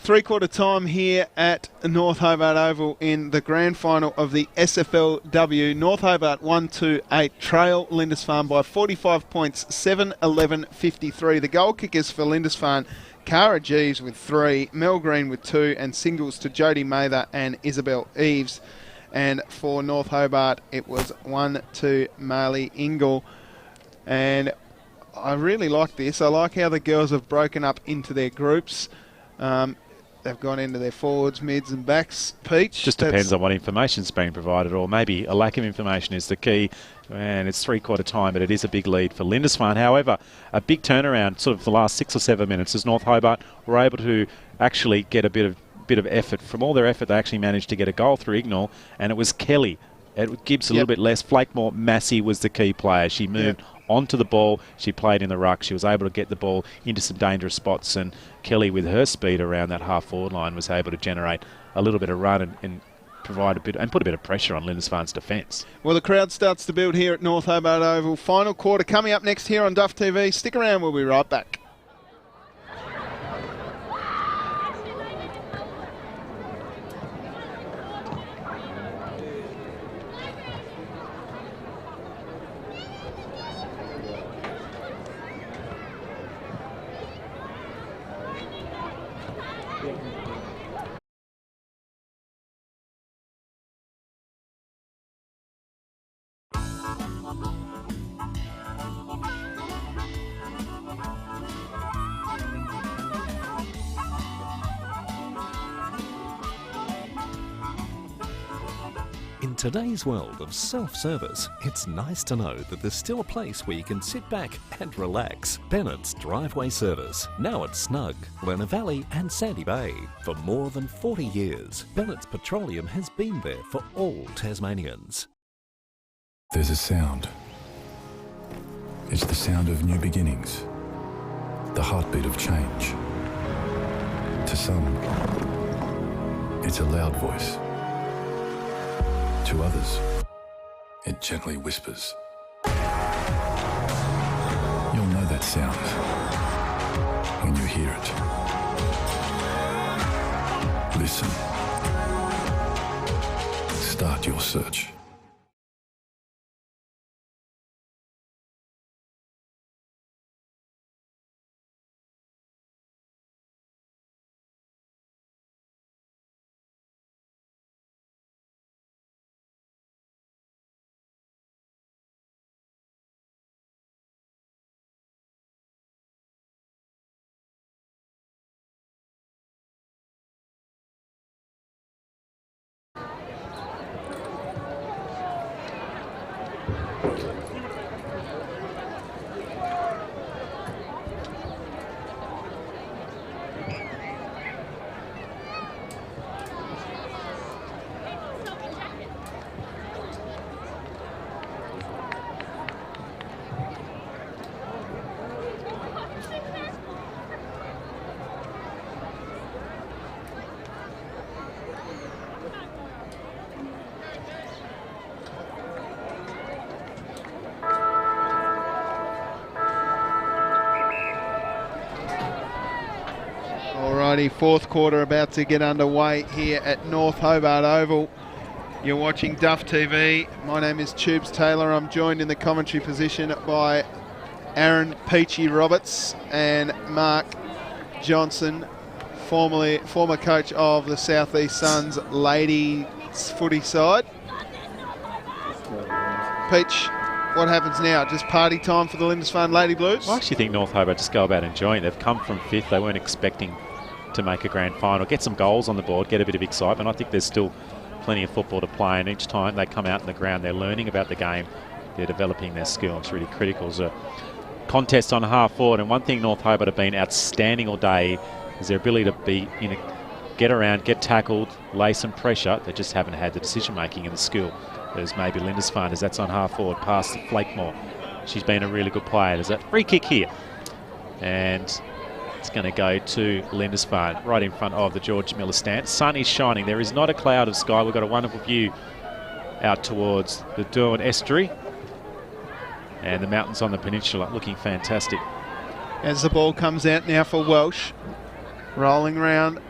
Three-quarter time here at North Hobart Oval in the grand final of the SFLW. North Hobart 1-2-8 trail Lindisfarne by 45 points, 7-11-53. The goal kickers for Lindisfarne, Cara Jeeves with 3, Mel Green with 2, and singles to Jodie Mather and Isabel Eves. And for North Hobart, it was 1-2 Marley Ingle. And I really like this. I like how the girls have broken up into their groups. They've gone into their forwards, mids and backs. Peach? Just depends on what information's being provided, or maybe a lack of information is the key. And it's three-quarter time, but it is a big lead for Lindisfarne. However, a big turnaround sort of the last 6 or 7 minutes as North Hobart were able to actually get a bit of effort. From all their effort, they actually managed to get a goal through Ignall, and it was Kelly. Gibbs a little bit less. Flakemore, Massey was the key player. She moved onto the ball. She played in the ruck. She was able to get the ball into some dangerous spots, and Kelly, with her speed around that half-forward line, was able to generate a little bit of run and provide a bit and put a bit of pressure on Lindisfarne's defence. Well, the crowd starts to build here at North Hobart Oval. Final quarter coming up next here on Duff TV. Stick around, we'll be right back. In today's world of self-service, it's nice to know that there's still a place where you can sit back and relax. Bennett's Driveway Service, now at Snug, Lerner Valley and Sandy Bay. For more than 40 years, Bennett's Petroleum has been there for all Tasmanians. There's a sound. It's the sound of new beginnings, the heartbeat of change. To some, it's a loud voice. To others, it gently whispers. You'll know that sound when you hear it. Listen. Start your search. Alrighty, fourth quarter about to get underway here at North Hobart Oval. You're watching Duff TV. My name is Tubes Taylor. I'm joined in the commentary position by Aaron Peachy Roberts and Mark Johnson, former coach of the South East Suns ladies footy side. Peach, what happens now? Just party time for the Lindisfarne Lady Blues? I actually think North Hobart just go about enjoying it. They've come from fifth. They weren't expecting to make a grand final. Get some goals on the board, get a bit of excitement. I think there's still plenty of football to play, and each time they come out in the ground, they're learning about the game they're developing their skill. It's really critical. It's a contest on half forward, and one thing North Hobart have been outstanding all day is their ability to get around, get tackled, lay some pressure. They just haven't had the decision making and the skill. There's maybe Lindisfarne as that's on half forward past Flakemore. She's been a really good player. There's a free kick here, and it's going to go to Lindisfarne right in front of the George Miller stand. Sun is shining. There is not a cloud of sky. We've got a wonderful view out towards the Derwent Estuary and the mountains on the peninsula, looking fantastic. As the ball comes out now for Welsh, rolling round,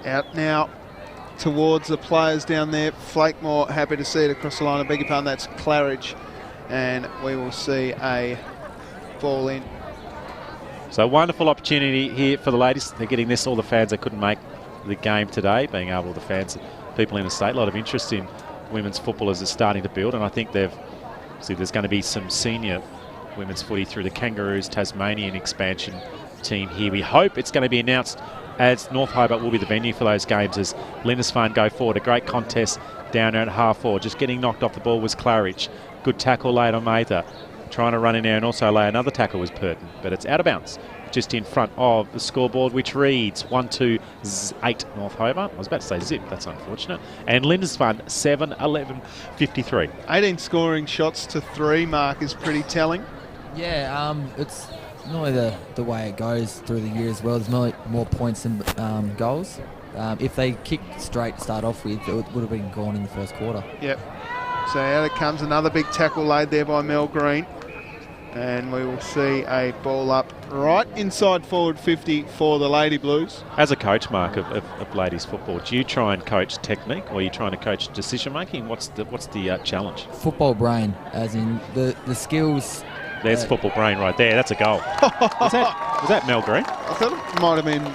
out now towards the players down there. Flakemore happy to see it across the line. I beg your pardon, that's Claridge, and we will see a ball in. So wonderful opportunity here for the ladies. They're getting this, all the fans that couldn't make the game today, being able, the fans, people in the state, a lot of interest in women's football as it's starting to build, and I think there's going to be some senior women's footy through the Kangaroos Tasmanian expansion team here. We hope it's going to be announced as North Hobart will be the venue for those games as Lindisfarne go forward. A great contest down there at half forward. Just getting knocked off the ball was Claridge. Good tackle laid on Mather. Trying to run in there and also lay another tackle was Purton, but it's out of bounds. Just in front of the scoreboard, which reads 1-2-8 North Hobart. I was about to say zip, that's unfortunate. And Lindisfarne 7-11-53. 18 scoring shots to 3 mark is pretty telling. Yeah, it's normally the way it goes through the year as well. There's more points than goals. If they kicked straight to start off with, it would have been gone in the first quarter. Yep. So out it comes, another big tackle laid there by Mel Green. And we will see a ball up right inside forward 50 for the Lady Blues. As a coach, Mark, of ladies football, do you try and coach technique or are you trying to coach decision making? What's the challenge? Football brain, as in the skills. There's football brain right there. That's a goal. was that Mel Green? I thought it might have been.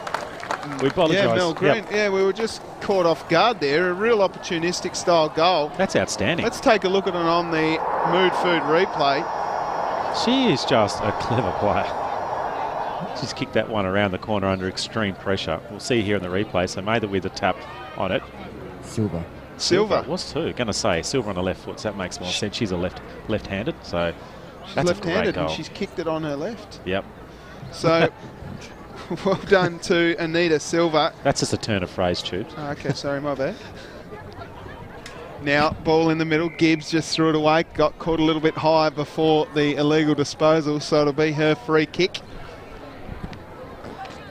We apologise. Yeah, Mel Green. Yep. Yeah, we were just caught off guard there. A real opportunistic style goal. That's outstanding. Let's take a look at it on the Mood Food replay. She is just a clever player. She's kicked that one around the corner under extreme pressure. We'll see here in the replay. So Mather with a tap on it. Silver. Silver. It was too. Going to say Silver on the left foot. So that makes more sense. She's a left-handed. So she's that's left-handed a great goal. and she's kicked it on her left. Yep. So well done to Anita Silver. That's just a turn of phrase, Tubes. Oh, okay, sorry, my bad. Now, ball in the middle. Gibbs just threw it away. Got caught a little bit high before the illegal disposal, so it'll be her free kick.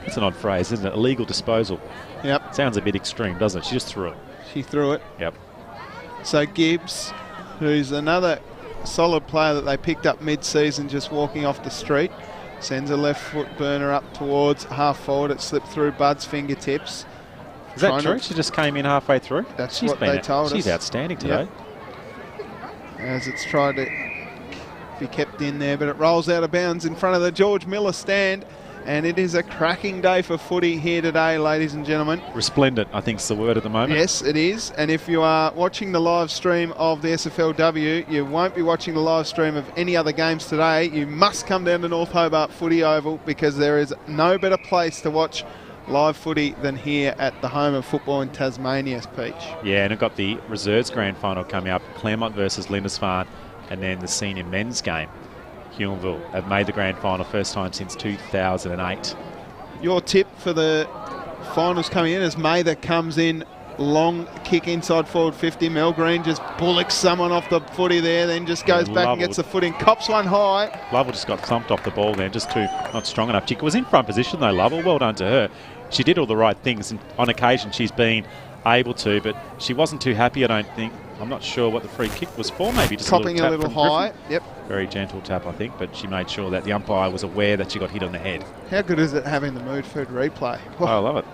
That's an odd phrase, isn't it? Illegal disposal. Yep. Sounds a bit extreme, doesn't it? She just threw it. She threw it. Yep. So Gibbs, who's another solid player that they picked up mid-season just walking off the street, sends a left foot burner up towards half forward. It slipped through Bud's fingertips. Is that true? She just came in halfway through? That's what they told us. She's outstanding today. Yep. As it's tried to be kept in there, but it rolls out of bounds in front of the George Miller stand. And it is a cracking day for footy here today, ladies and gentlemen. Resplendent, I think is the word at the moment. Yes, it is. And if you are watching the live stream of the SFLW, you won't be watching the live stream of any other games today. You must come down to North Hobart Footy Oval because there is no better place to watch live footy than here at the home of football in Tasmania, Peach. Yeah, and I've got the reserves grand final coming up, Claremont versus Lindisfarne, and then the senior men's game. Huonville have made the grand final first time since 2008. Your tip for the finals coming in as Mather comes in, long kick inside forward 50. Mel Green just bullocks someone off the footy there, then just goes back and gets the foot in, cops one high. Lovell just got thumped off the ball there, just too not strong enough. She was in front position though, Lovell. Well done to her. She did all the right things, and on occasion she's been able to, but she wasn't too happy, I don't think. I'm not sure what the free kick was for, maybe just copping a little high. Yep. Very gentle tap, I think, but she made sure that the umpire was aware that she got hit on the head. How good is it having the Mood Food replay? Oh, I love it.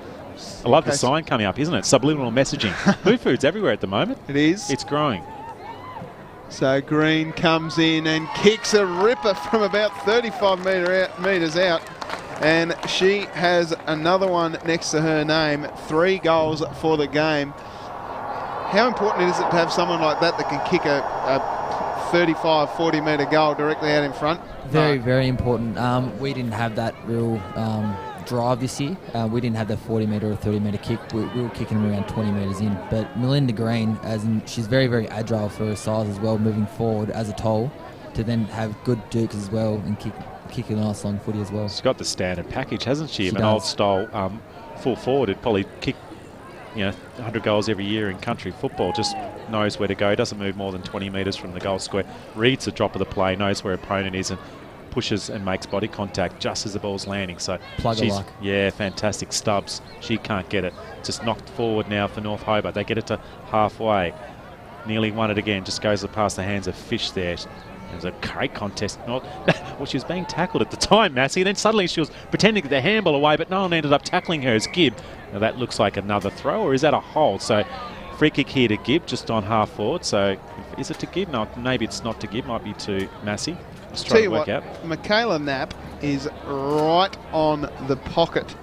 I love the sign coming up, isn't it? Subliminal messaging. Mood Food's everywhere at the moment. It is. It's growing. So Green comes in and kicks a ripper from about 35 metres out. And she has another one next to her name. 3 goals for the game. How important is it to have someone like that that can kick a 35, 40 metre goal directly out in front? Very, very important. We didn't have that real drive this year. We didn't have the 40-metre or 30-metre kick. We were kicking them around 20 metres in. But Melinda Green, she's very, very agile for her size as well, moving forward as a toll, to then have good dukes as well and kick a nice long footy as well. She's got the standard package, hasn't she? She An does. old style full forward. It'd probably kick 100 goals every year in country football. Just knows where to go. Doesn't move more than 20 metres from the goal square. Reads the drop of the play. Knows where opponent is and pushes and makes body contact just as the ball's landing. So Plug luck. Yeah, fantastic. Stubbs. She can't get it. Just knocked forward now for North Hobart. They get it to halfway. Nearly won it again. Just goes past the hands of Fish there. It was a great contest. Well, she was being tackled at the time, Massey, and then suddenly she was pretending to get the handball away, but no one ended up tackling her as Gibb. Now that looks like another throw, or is that a hold? So free kick here to Gibb, just on half forward. So is it to Gibb? No, maybe it's not to Gibb. Might be to Massey. Let's try to work out. Michaela Knapp is right on the pocket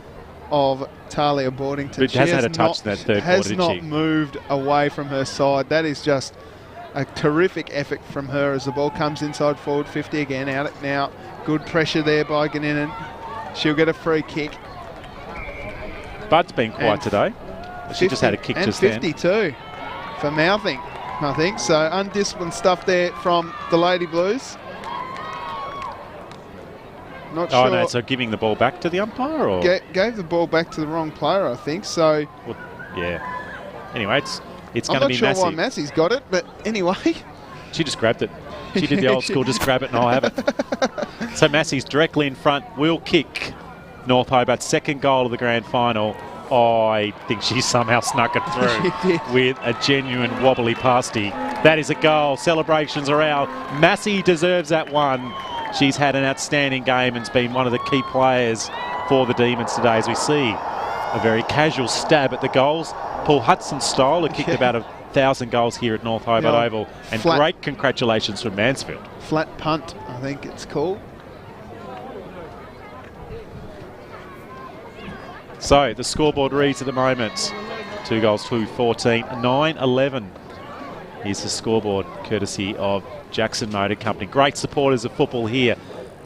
of Talia Boardington. But she hasn't had a touch in that third quarter, did she? Has not moved away from her side. That is just a terrific effort from her as the ball comes inside forward 50 again. Out it now. Good pressure there by Ganninan. She'll get a free kick. Bud's been quiet today. She just had a kick just then. 52 for mouthing, I think. So undisciplined stuff there from the Lady Blues. Not sure. Oh, no, so giving the ball back to the umpire? Or? Gave the ball back to the wrong player, I think. So, well, yeah. Anyway, it's going to be Massey. I'm not sure why Massey. Massey's got it, but anyway. She just grabbed it. She did the old school, just grab it and I'll have it. So Massey's directly in front, will kick North Hobart's second goal of the grand final. Oh, I think she somehow snuck it through with a genuine wobbly pasty. That is a goal. Celebrations are out. Massey deserves that one. She's had an outstanding game and's been one of the key players for the Demons today, as we see a very casual stab at the goals. Paul Hudson style, who kicked about 1,000 goals here at North Hobart Oval. And great congratulations from Mansfield. Flat punt, I think it's called. So the scoreboard reads at the moment. 2 goals, 2-14, 9-11. Here's the scoreboard, courtesy of Jackson Motor Company. Great supporters of football here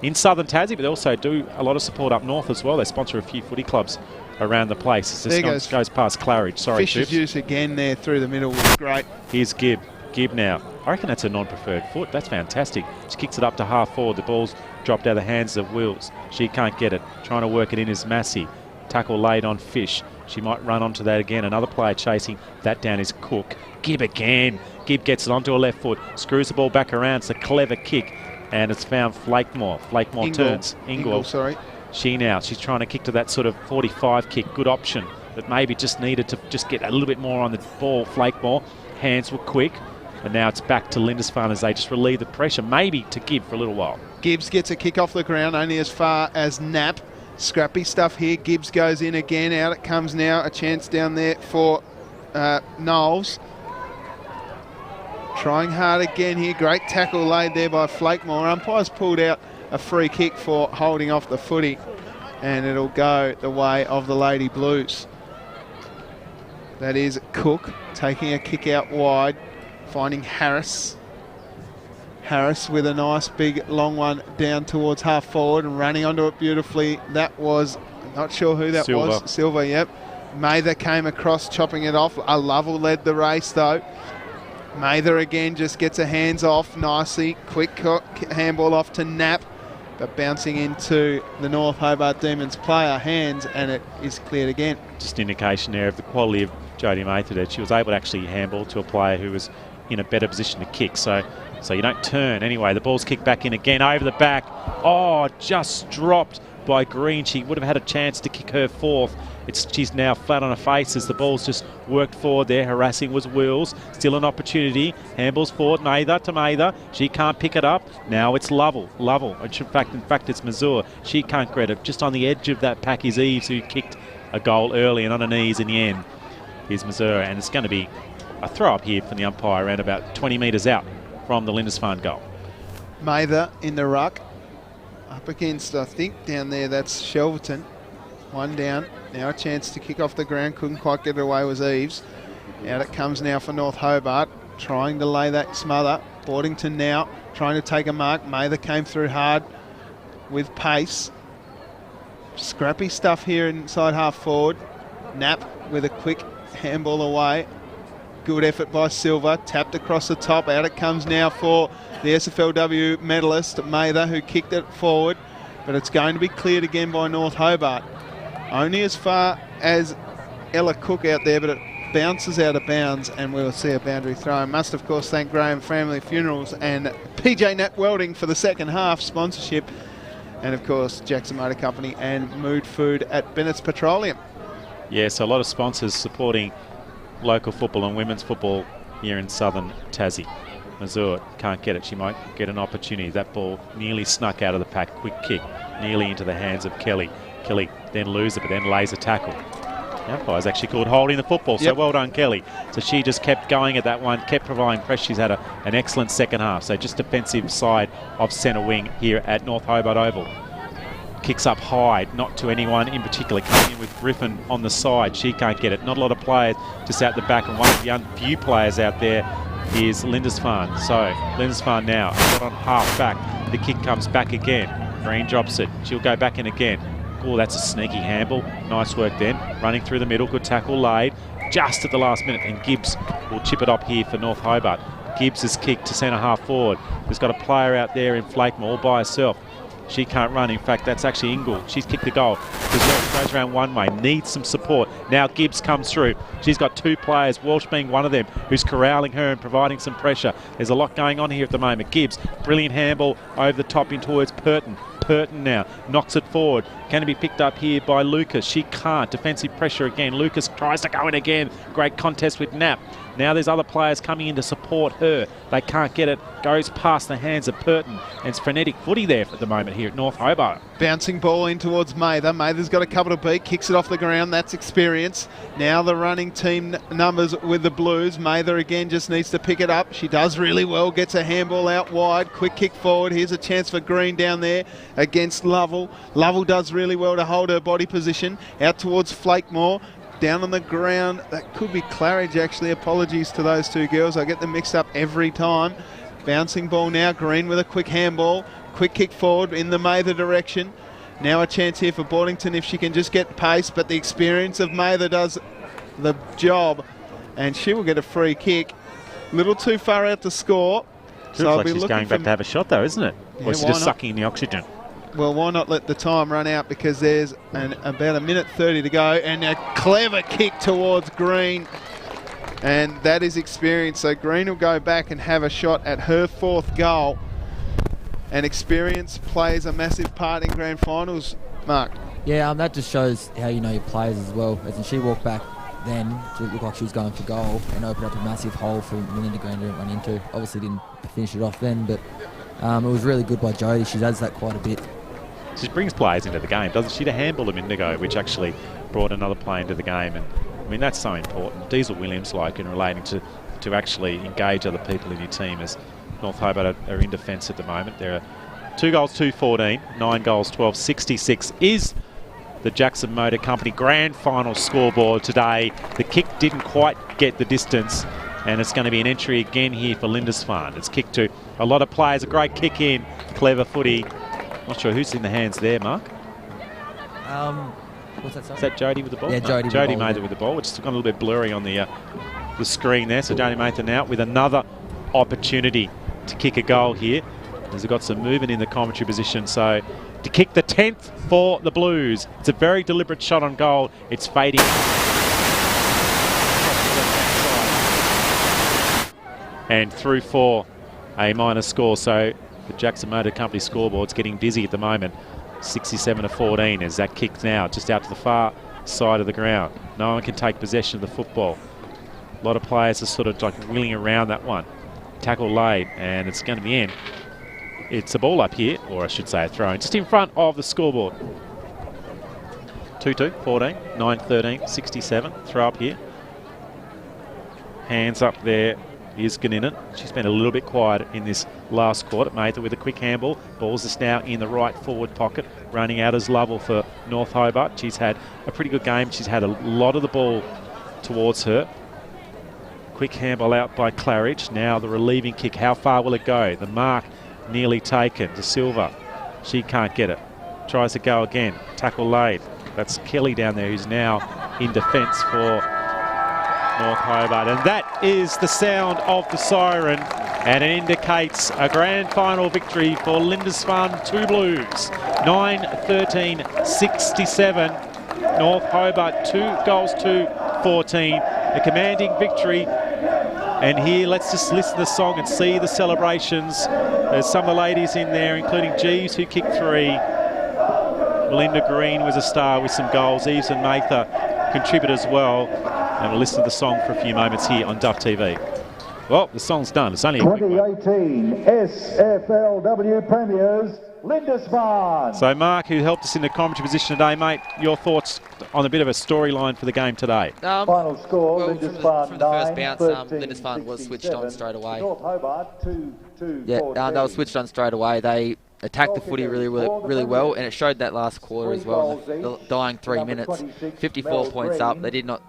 in southern Tassie, but they also do a lot of support up north as well. They sponsor a few footy clubs around the place. This goes past Claridge. Sorry, Fisher's use again there through the middle was great. Here's Gibb. Gibb now. I reckon that's a non-preferred foot. That's fantastic. She kicks it up to half forward. The ball's dropped out of the hands of Wills. She can't get it. Trying to work it in is Massey. Tackle laid on Fish. She might run onto that again. Another player chasing that down is Cook. Gibb again. Gibb gets it onto her left foot. Screws the ball back around. It's a clever kick. And it's found Flakemore. Flakemore turns. Ingle. Sorry. She's trying to kick to that sort of 45 kick. Good option. But maybe just needed to just get a little bit more on the ball. Flakemore. Hands were quick. And now it's back to Lindisfarne as they just relieve the pressure. Maybe to Gibb for a little while. Gibbs gets a kick off the ground only as far as Knapp. Scrappy stuff here. Gibbs goes in again. Out it comes now. A chance down there for Knowles. Trying hard again here. Great tackle laid there by Flakemore. Umpires pulled out a free kick for holding off the footy. And it'll go the way of the Lady Blues. That is Cook taking a kick out wide. Finding Harris. Harris with a nice big long one down towards half forward and running onto it beautifully. That was, not sure who that was. Silver, yep. Mather came across chopping it off. Lovell led the race though. Mather again just gets her hands off nicely. Quick handball off to Knapp, but bouncing into the North Hobart Demons player hands, and it is cleared again. Just indication there of the quality of Jodie Mather that she was able to actually handball to a player who was in a better position to kick. So you don't turn. Anyway, the ball's kicked back in again over the back. Oh, just dropped by Green. She would have had a chance to kick her fourth. She's now flat on her face as the ball's just worked forward there. Harassing was Wills. Still an opportunity. Handballs forward. Mather to Mather. She can't pick it up. Now it's Lovell. In fact, it's Mazur. She can't get it. Just on the edge of that pack is Eves, who kicked a goal early and on her knees in the end. Here's Mazur, and it's going to be a throw up here from the umpire around about 20 metres out from the Lindisfarne goal. Mather in the ruck. Up against, I think, down there, that's Shelverton. One down. Now a chance to kick off the ground. Couldn't quite get it away, was Eves. Out it comes now for North Hobart. Trying to lay that smother. Boardington now trying to take a mark. Mather came through hard with pace. Scrappy stuff here inside half forward. Knapp with a quick handball away. Good effort by Silva, tapped across the top. Out it comes now for the SFLW medalist, Mather, who kicked it forward. But it's going to be cleared again by North Hobart. Only as far as Ella Cook out there, but it bounces out of bounds and we'll see a boundary throw. I must, of course, thank Graham Family Funerals and PJ Nat Welding for the second half sponsorship. And, of course, Jackson Motor Company and Mood Food at Bennett's Petroleum. Yeah, so a lot of sponsors supporting local football and women's football here in southern Tassie. Mazur can't get it. She might get an opportunity. That ball nearly snuck out of the pack. Quick kick, nearly into the hands of Kelly. Kelly then loses it, but then lays a tackle. The umpire's actually called holding the football, so well done, Kelly. So she just kept going at that one, kept providing pressure. She's had an excellent second half. So just defensive side of centre wing here at North Hobart Oval. Kicks up high, not to anyone in particular. Coming in with Griffin on the side. She can't get it. Not a lot of players just out the back, and one of the few players out there is Lindisfarne. So Lindisfarne now got on half back. The kick comes back again. Green drops it. She'll go back in again. Oh, that's a sneaky handball. Nice work then. Running through the middle. Good tackle laid just at the last minute. And Gibbs will chip it up here for North Hobart. Gibbs has kicked to centre half forward. There's got a player out there in Flakemore all by herself. She can't run. In fact, that's actually Ingle. She's kicked the goal. Goes around one way. Needs some support. Now Gibbs comes through. She's got two players, Walsh being one of them, who's corralling her and providing some pressure. There's a lot going on here at the moment. Gibbs, brilliant handball over the top in towards Purton. Purton now knocks it forward. Can it be picked up here by Lucas? She can't. Defensive pressure again. Lucas tries to go in again. Great contest with Knapp. Now there's other players coming in to support her. They can't get it. Goes past the hands of Purton. And it's frenetic footy there at the moment here at North Hobart. Bouncing ball in towards Mather. Mather's got a couple to beat. Kicks it off the ground. That's experience. Now the running team numbers with the Blues. Mather again just needs to pick it up. She does really well. Gets a handball out wide. Quick kick forward. Here's a chance for Green down there against Lovell. Lovell does really well to hold her body position. Out towards Flakemore. Down on the ground. That could be Claridge, actually. Apologies to those two girls. I get them mixed up every time. Bouncing ball now. Green with a quick handball. Quick kick forward in the Mather direction. Now a chance here for Boardington if she can just get pace, but the experience of Mather does the job, and she will get a free kick. Little too far out to score. So I'll be she's going back to have a shot though, isn't it? Or is she just sucking in the oxygen? Well, why not let the time run out, because there's about a minute 30 to go, and a clever kick towards Green. And that is experience. So Green will go back and have a shot at her fourth goal. And experience plays a massive part in grand finals, Mark. Yeah, that just shows how you know your players as well. As in she walked back then to look like she was going for goal and opened up a massive hole for Melinda Green to run into. Obviously didn't finish it off then, but it was really good by Jodie. She does that quite a bit. She brings players into the game, doesn't she? To handball them Indigo, which actually brought another player into the game. And I mean, that's so important. Diesel Williams, like, in relating to actually engage other people in your team, as North Hobart are in defence at the moment. There are 2 goals, 2-14, 9 goals, 12-66 is the Jackson Motor Company grand final scoreboard today. The kick didn't quite get the distance, and it's going to be an entry again here for Lindisfarne. It's kicked to a lot of players. A great kick in, clever footy. Not sure who's in the hands there, Mark. What's that? Is that Jodie with the ball? Yeah, Jodie. Jodie Mather with the ball, which has gone a little bit blurry on the screen there. So Jodie Mather now with another opportunity to kick a goal here, as they've got some movement in the commentary position. So to kick the 10th for the Blues. It's a very deliberate shot on goal. It's fading. And through for a minor score. So the Jackson Motor Company scoreboard's getting busy at the moment. 67-14 as that kicks now just out to the far side of the ground. No one can take possession of the football. A lot of players are sort of like wheeling around that one. Tackle laid, and it's going to be in. It's a ball up here, or I should say a throw-in, just in front of the scoreboard. 2-2, 14, 9-13, 67. Throw up here. Hands up there is Ganninan. She's been a little bit quiet in this last quarter. Mather with a quick handball. Ball's just now in the right forward pocket. Running out as Lovell for North Hobart. She's had a pretty good game. She's had a lot of the ball towards her. Quick handball out by Claridge. Now the relieving kick. How far will it go? The mark nearly taken to Silva. She can't get it. tries to go again. Tackle laid. That's Kelly down there who's now in defence for North Hobart. And that is the sound of the siren, and it indicates a grand final victory for Lindisfarne 2 Blues. 9-13-67. North Hobart 2 goals to 14. A commanding victory. And here, let's just listen to the song and see the celebrations. There's some of the ladies in there, including Jeeves, who kicked 3. Melinda Green was a star with some goals. Eves and Mather contribute as well. And we'll listen to the song for a few moments here on Duff TV. Well, the song's done. It's only a quick one. 2018 SFLW Premiers, Lindisfarne. So, Mark, who helped us in the commentary position today, mate, your thoughts on a bit of a storyline for the game today? Final score, Well, Lindisfarne from the first 9, bounce, Lindisfarne was switched on straight away. North Hobart 2-2. Yeah, they were switched on straight away. They attacked the footy really well, and it showed that last quarter as well. The dying 3 minutes, 54 points up. They did not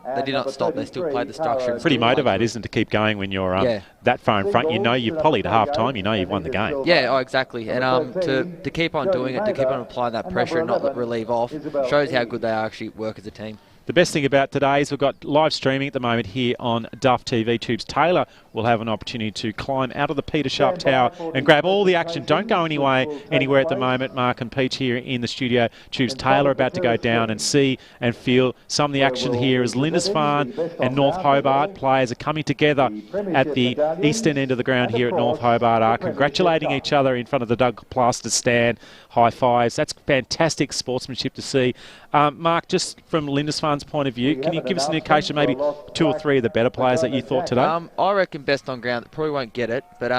stop. They still played the structure. Pretty motivated, isn't it, to keep going when you're that far in front? You know you've polyed at half time. You know you've won the game. Yeah, oh, exactly. And to keep on doing it, to keep on applying that pressure and not relieve off, shows how good they actually work as a team. The best thing about today is we've got live streaming at the moment here on Duff TV. Tubes Taylor will have an opportunity to climb out of the Peter Sharp Tower and grab all the action. Don't go anywhere at the moment. Mark and Peach here in the studio. Tubes Taylor about to go down and see and feel some of the action here as Lindisfarne and North Hobart players are coming together at the eastern end of the ground here at North Hobart, are congratulating each other in front of the Doug Plaster stand. High fives. That's fantastic sportsmanship to see. Mark, just from Lindisfarne's point of view, can you give us an indication maybe 2 or 3 of the better players that you thought today? I reckon best on ground, probably won't get it, but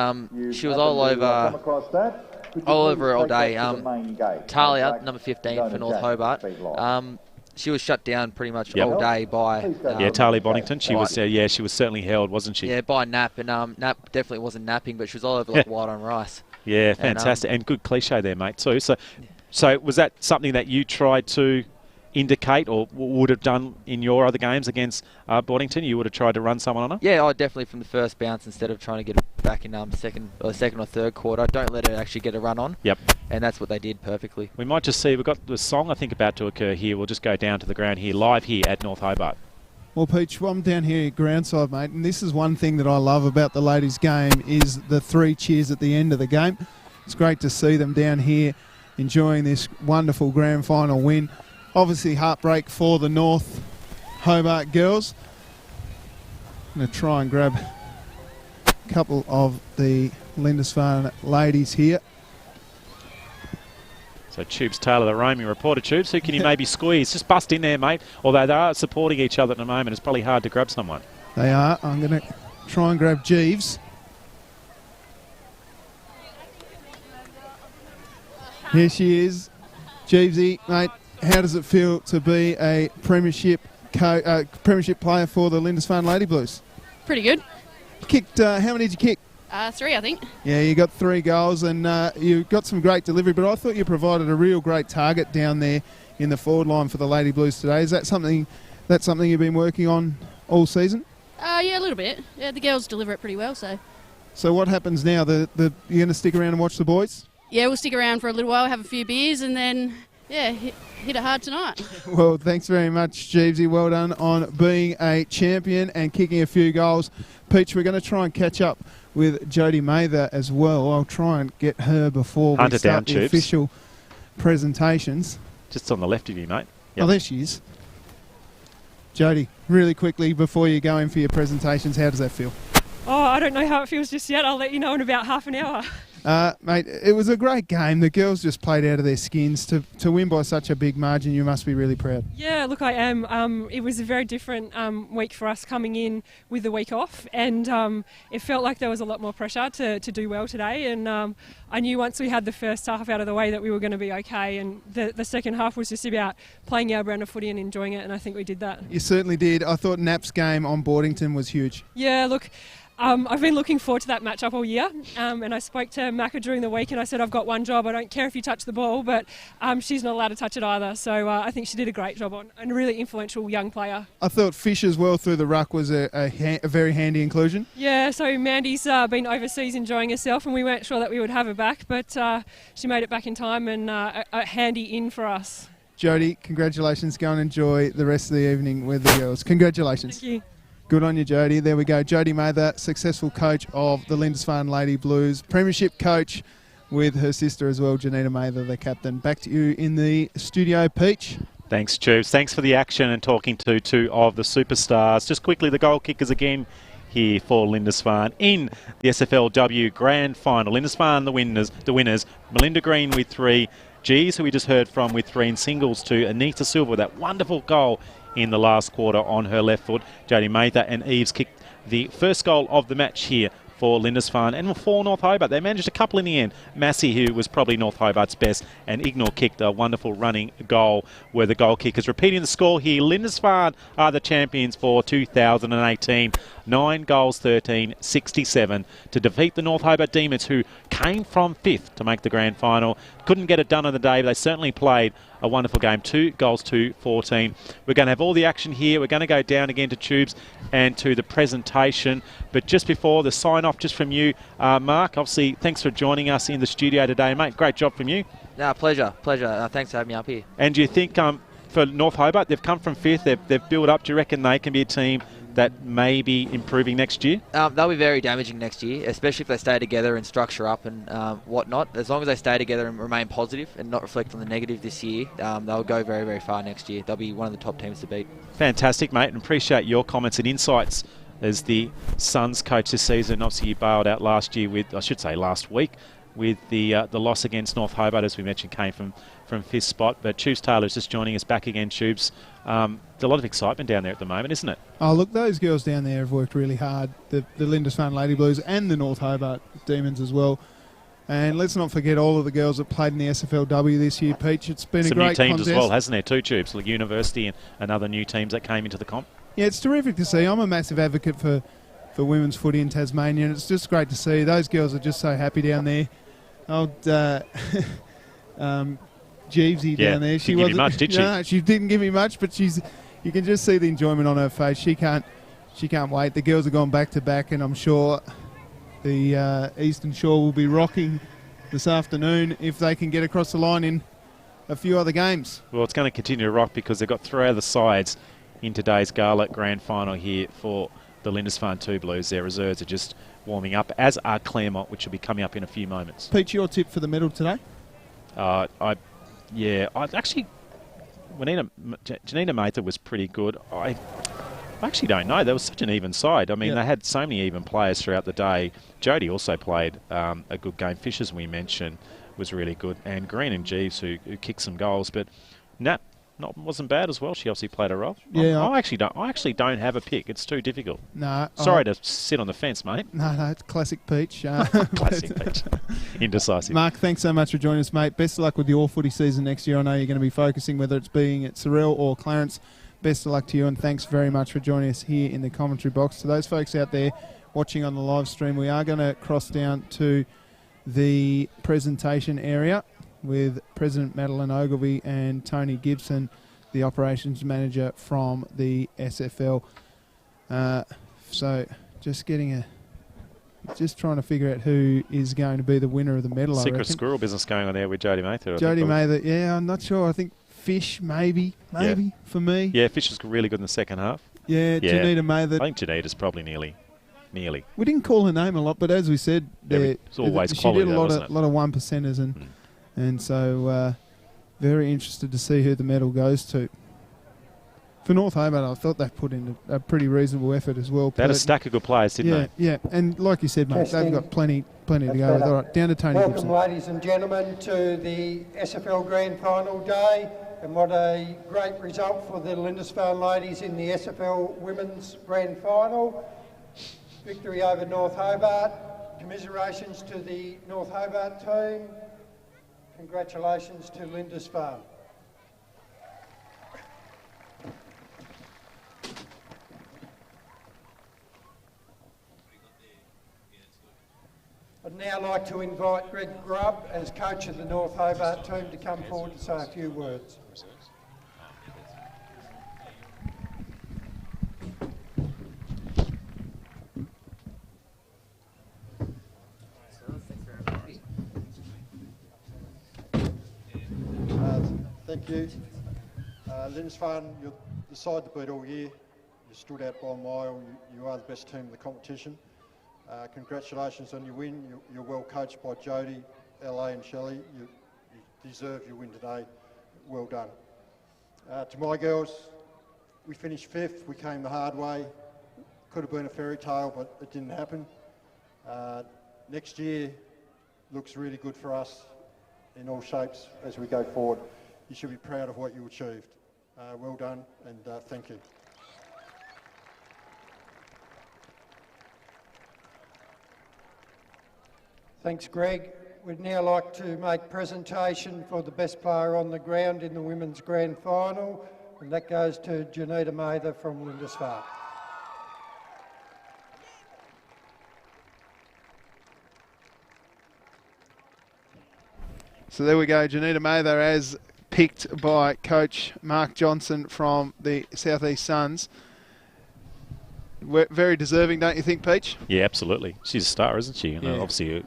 she was all over all day. Talia, number 15 for North Hobart. She was shut down pretty much all day by Talia Bonington. She was she was certainly held, wasn't she? Yeah, by Nap, and Nap definitely wasn't napping, but she was all over like white on rice. Yeah, fantastic, and good cliche there, mate, too. So was that something that you tried to indicate or would have done in your other games against Boddington? You would have tried to run someone on her? Yeah, I definitely from the first bounce, instead of trying to get it back in second or third quarter, don't let it actually get a run on. Yep. And that's what they did perfectly. We might just see, we've got the song I think about to occur here. We'll just go down to the ground here, live here at North Hobart. Well, Peach, I'm down here groundside, mate, and this is one thing that I love about the ladies' game is the 3 cheers at the end of the game. It's great to see them down here enjoying this wonderful grand final win. Obviously, heartbreak for the North Hobart girls. I'm going to try and grab a couple of the Lindisfarne ladies here. So Tubes Taylor, the roaming reporter. Tubes, who can you maybe squeeze? Just bust in there, mate. Although they are supporting each other at the moment, it's probably hard to grab someone. They are. I'm going to try and grab Jeeves. Here she is. Jeevesy, mate, how does it feel to be a premiership player for the Lindisfarne Lady Blues? Pretty good. Kicked, how many did you kick? 3, I think. Yeah, you got 3 goals and you got some great delivery, but I thought you provided a real great target down there in the forward line for the Lady Blues today. Is that something you've been working on all season? Yeah, a little bit. Yeah, the girls deliver it pretty well, so. So what happens now? You're going to stick around and watch the boys? Yeah, we'll stick around for a little while, have a few beers, and then, yeah, hit it hard tonight. Well, thanks very much, Jeevesy. Well done on being a champion and kicking a few goals. Peach, we're going to try and catch up with Jodie Mather as well. I'll try and get her before we start the official presentations. Just on the left of you, mate. Yep. Oh, there she is. Jodie, really quickly, before you go in for your presentations, how does that feel? Oh, I don't know how it feels just yet. I'll let you know in about half an hour. Mate, it was a great game. The girls just played out of their skins. To win by such a big margin, you must be really proud. Yeah, look, I am. It was a very different week for us coming in with the week off, and it felt like there was a lot more pressure to do well today, and I knew once we had the first half out of the way that we were going to be okay, and the second half was just about playing our brand of footy and enjoying it, and I think we did that. You certainly did. I thought Nap's game on Boardington was huge. Yeah, look, I've been looking forward to that matchup all year, and I spoke to Macca during the week and I said, I've got one job, I don't care if you touch the ball, but she's not allowed to touch it either. So I think she did a great job on, and a really influential young player. I thought Fish as well through the ruck was a very handy inclusion. Yeah, so Mandy's been overseas enjoying herself and we weren't sure that we would have her back, but she made it back in time and a handy in for us. Jodie, congratulations. Go and enjoy the rest of the evening with the girls. Congratulations. Thank you. Good on you, Jodie. There we go. Jodie Mather, successful coach of the Lindisfarne Lady Blues, Premiership coach with her sister as well, Janita Mather, the captain. Back to you in the studio, Peach. Thanks, Tubes. Thanks for the action and talking to two of the superstars. Just quickly, the goal kickers again here for Lindisfarne in the SFLW Grand Final. Lindisfarne the winners. Melinda Green with 3. G's, who we just heard from, with 3 in singles to Anita Silva with that wonderful goal in the last quarter on her left foot. Jodie Mather and Eves kicked the first goal of the match here for Lindisfarne and for North Hobart. They managed a couple in the end. Massey, who was probably North Hobart's best, and Ignor kicked a wonderful running goal, where the goal kickers repeating the score here. Lindisfarne are the champions for 2018. 9 goals, 13, 67 to defeat the North Hobart Demons, who came from 5th to make the grand final. Couldn't get it done on the day, but they certainly played a wonderful game. 2 goals to 14. We're going to have all the action here. We're going to go down again to Tubes and to the presentation. But just before the sign-off, just from you, Mark, obviously, thanks for joining us in the studio today, mate. Great job from you. No, pleasure. Thanks for having me up here. And do you think for North Hobart, they've come from 5th, they've built up. Do you reckon they can be a team that may be improving next year? They'll be very damaging next year, especially if they stay together and structure up and whatnot. As long as they stay together and remain positive and not reflect on the negative this year, they'll go very, very far next year. They'll be one of the top teams to beat. Fantastic, mate, and appreciate your comments and insights as the Suns coach this season. Obviously, you bailed out last year with, I should say last week, with the loss against North Hobart, as we mentioned, came from 5th spot. But Tubes Taylor's just joining us back again, Tubes. There's a lot of excitement down there at the moment, isn't it? Oh, look, those girls down there have worked really hard, the Lindisfarne Lady Blues and the North Hobart Demons as well. And let's not forget all of the girls that played in the SFLW this year, Peach. It's been a great contest. Some new teams as well, hasn't there, too, Tubes? Like University and other new teams that came into the comp. Yeah, it's terrific to see. I'm a massive advocate for women's footy in Tasmania, and it's just great to see. Those girls are just so happy down there. Old Jeevesy down there. She didn't give you much, did she? No, she didn't give me much, but you can just see the enjoyment on her face. She can't wait. The girls have gone back to back, and I'm sure the Eastern Shore will be rocking this afternoon if they can get across the line in a few other games. Well, it's going to continue to rock because they've got 3 other sides in today's Gala Grand Final here for the Lindisfarne 2 Blues. Their reserves are just warming up, as are Claremont, which will be coming up in a few moments. Pete, your tip for the medal today? I actually, Janita Mather was pretty good. I actually don't know. There was such an even side. I mean, they had so many even players throughout the day. Jodie also played a good game. Fish, as we mentioned, was really good. And Green and Jeeves, who kicked some goals. But Nat wasn't bad as well. She obviously played a role. Yeah, I actually don't have a pick. It's too difficult. No. Sorry to sit on the fence, mate. No, it's classic Peach. Classic Peach. Indecisive. Mark, thanks so much for joining us, mate. Best of luck with your footy season next year. I know you're going to be focusing, whether it's being at Sorrel or Clarence. Best of luck to you, and thanks very much for joining us here in the commentary box. To those folks out there watching on the live stream, we are going to cross down to the presentation area with President Madeline Ogilvie and Tony Gibson, the operations manager from the SFL. So just trying to figure out who is going to be the winner of the medal. Secret squirrel business going on there with Jodie Mather. Jodie Mather, yeah, I'm not sure. I think Fish, maybe for me. Yeah, Fish was really good in the second half. Yeah, Janita Mather. I think Janita's probably nearly. We didn't call her name a lot, but as we said, it's always quality. She did a lot of 1%ers and so very interested to see who the medal goes to. For North Hobart, I thought they put in a pretty reasonable effort as well. They had a stack of good players, didn't they? Yeah, and like you said, mate, they've got plenty to go with. All right, down to Tony Gibson. Welcome, ladies and gentlemen, to the SFL Grand Final day, and what a great result for the Lindisfarne ladies in the SFL Women's Grand Final. Victory over North Hobart. Commiserations to the North Hobart team. Congratulations to Lindisfarne. I'd now like to invite Greg Grubb, as coach of the North Hobart team, to come forward to say a few words. Thank you. Lindisfarne, you're the side to beat all year. You stood out by a mile. You are the best team in the competition. Congratulations on your win. You're well coached by Jody, LA and Shelley. You deserve your win today. Well done. To my girls, we finished 5th. We came the hard way. Could have been a fairy tale, but it didn't happen. Next year looks really good for us in all shapes as we go forward. You should be proud of what you achieved. Well done, and thank you. Thanks, Greg. We'd now like to make presentation for the best player on the ground in the women's grand final, and that goes to Janita Mather from Lindisfarne. So there we go, Janita Mather as picked by Coach Mark Johnson from the South East Suns. Very deserving, don't you think, Peach? Yeah, absolutely. She's a star, isn't she? And Yeah. obviously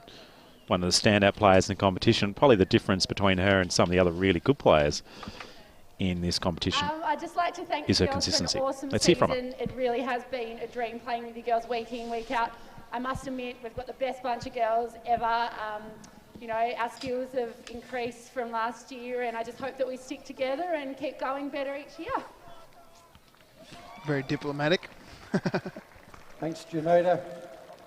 one of the standout players in the competition. Probably the difference between her and some of the other really good players in this competition I'd just like to thank is the her girls consistency. for an awesome Let's hear season. from her. It really has been a dream playing with you girls week in, week out. I must admit, we've got the best bunch of girls ever. You know, our skills have increased from last year, and I just hope that we stick together and keep going better each year. Very diplomatic. Thanks, Janita.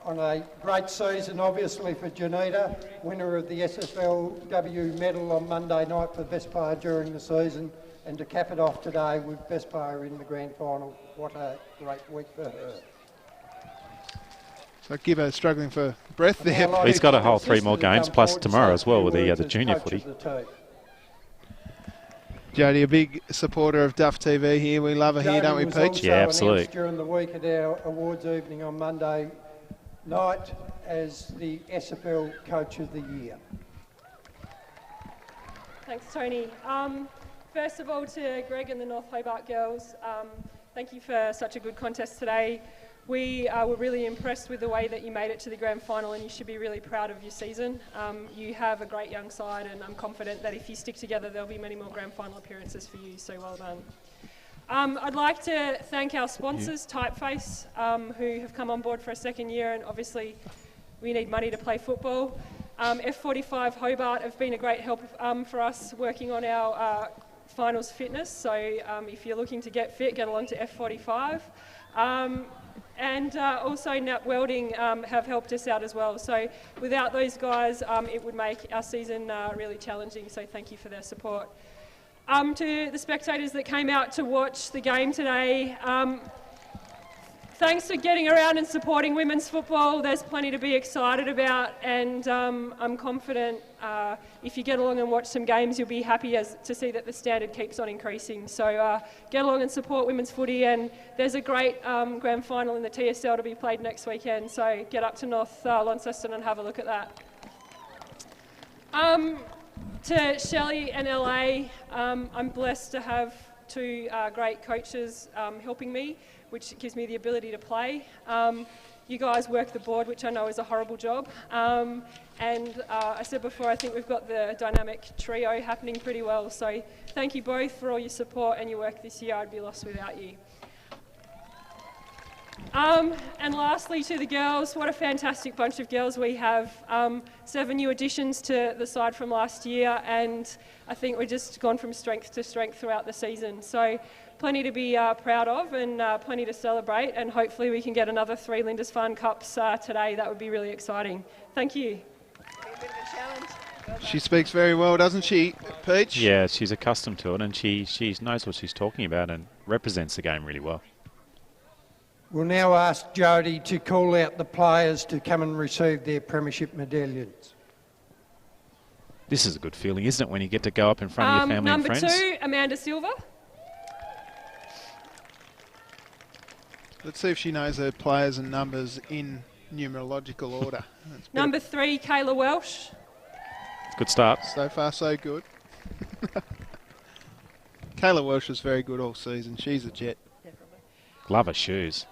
On a great season, obviously, for Janita, winner of the SFLW medal on Monday night for best player during the season, and to cap it off today with best player in the grand final. What a great week for her. So Gibbo struggling for breath there. He's got a whole 3 more games, plus tomorrow as well with the junior footy. Jody, a big supporter of Duff TV here. We love her here, don't we, Peach? Yeah, absolutely. During the week at our awards evening on Monday night as the SFL Coach of the Year. Thanks, Tony. First of all, to Greg and the North Hobart girls, thank you for such a good contest today. We were really impressed with the way that you made it to the grand final, and you should be really proud of your season. You have a great young side, and I'm confident that if you stick together, there'll be many more grand final appearances for you, so well done. I'd like to thank our sponsors, Typeface, who have come on board for a second year, and obviously we need money to play football. F45 Hobart have been a great help for us working on our finals fitness, so if you're looking to get fit, get along to F45. And also Nat Welding have helped us out as well. So without those guys, it would make our season really challenging, so thank you for their support. To the spectators that came out to watch the game today, thanks for getting around and supporting women's football. There's plenty to be excited about, and I'm confident if you get along and watch some games, you'll be happy to see that the standard keeps on increasing. So get along and support women's footy, and there's a great grand final in the TSL to be played next weekend, so get up to North Launceston and have a look at that. To Shelley and LA, I'm blessed to have 2 great coaches helping me, which gives me the ability to play. You guys work the board, which I know is a horrible job. And I said before, I think we've got the dynamic trio happening pretty well. So thank you both for all your support and your work this year. I'd be lost without you. And lastly, to the girls, what a fantastic bunch of girls we have. 7 new additions to the side from last year, and I think we've just gone from strength to strength throughout the season. So plenty to be proud of, and plenty to celebrate, and hopefully we can get another 3 Lindisfarne Cups today. That would be really exciting. Thank you. She speaks very well, doesn't she, Peach? Yeah, she's accustomed to it, and she knows what she's talking about and represents the game really well. We'll now ask Jody to call out the players to come and receive their premiership medallions. This is a good feeling, isn't it, when you get to go up in front of your family and friends? Number 2, Amanda Silva. Let's see if she knows her players and numbers in numerological order. Number 3, Kayla Welsh. Good start. So far, so good. Kayla Welsh was very good all season. She's a jet. Love her shoes.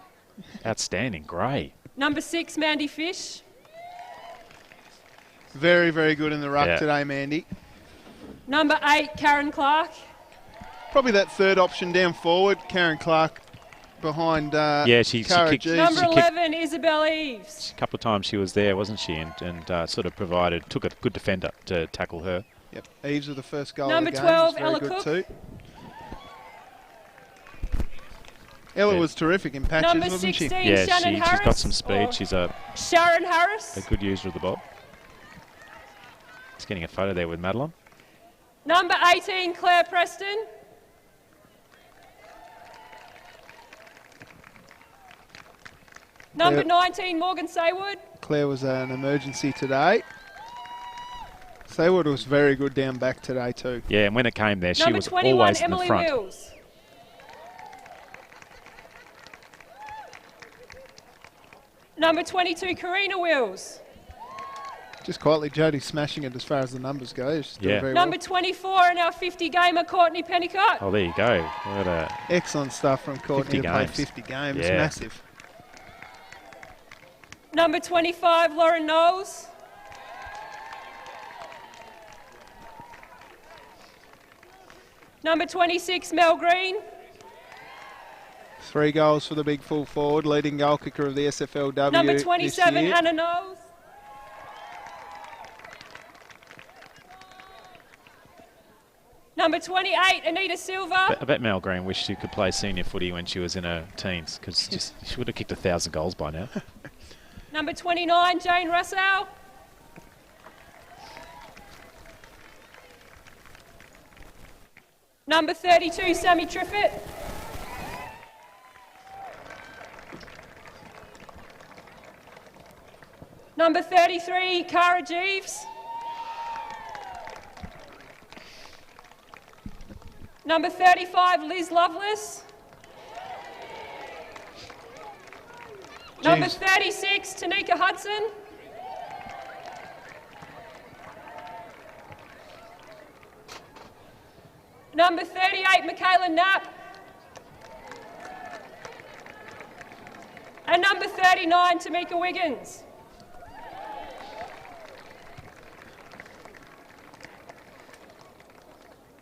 Outstanding. Grey. Number 6, Mandy Fish. Very, very good in the ruck today, Mandy. Number 8, Karen Clark. Probably that third option down forward. Karen Clark behind she Cara kicked. Jeeves. Number 11, Isabel Eves. A couple of times she was there, wasn't she? And sort of took a good defender to tackle her. Yep. Eves with the first goal Number of the game. 12, Very Ella good Cook. too. Ella was terrific in patches, Number wasn't 16, she? Shannon she's Harris. got some speed. She's a Sharon Harris. good user of the ball. Just getting a photo there with Madeline. Number 18, Claire Preston. Number 19, Morgan Saywood. Claire was an emergency today. Saywood was very good down back today too. Yeah, and when it came there, she Number was 21, always in Emily the front. Wills. Number 22, Karina Wills. Just quietly, Jodie smashing it as far as the numbers go. She's doing very Number well. 24 in our 50 gamer, Courtney Pennicott. Oh, there you go. What a Excellent stuff from Courtney 50 to play games. 50 games. Yeah. Massive. Number 25, Lauren Knowles. Number 26, Mel Green. 3 goals for the big full forward, leading goal kicker of the SFLW. Number this 27, year. Hannah Knowles. Number 28, Anita Silva. I bet Mel Green wished she could play senior footy when she was in her teens, because she would have kicked 1,000 goals by now. Number 29, Jane Russell. Number 32, Sammy Triffett. Number 33, Cara Jeeves. Number 35, Liz Lovelace. Number 36, Tanika Hudson. Number 38, Michaela Knapp. And number 39, Tamika Wiggins.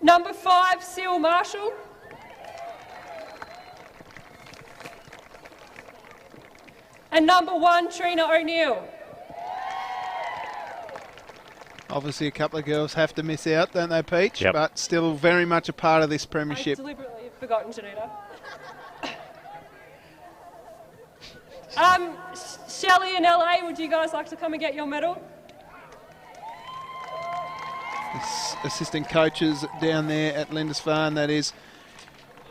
Number 5, Seal Marshall. And number 1, Trina O'Neill. Obviously, a couple of girls have to miss out, don't they, Peach? Yep. But still very much a part of this premiership. I deliberately have forgotten Janita. Shelley in LA, would you guys like to come and get your medal? Assistant coaches down there at Lindisfarne, that is,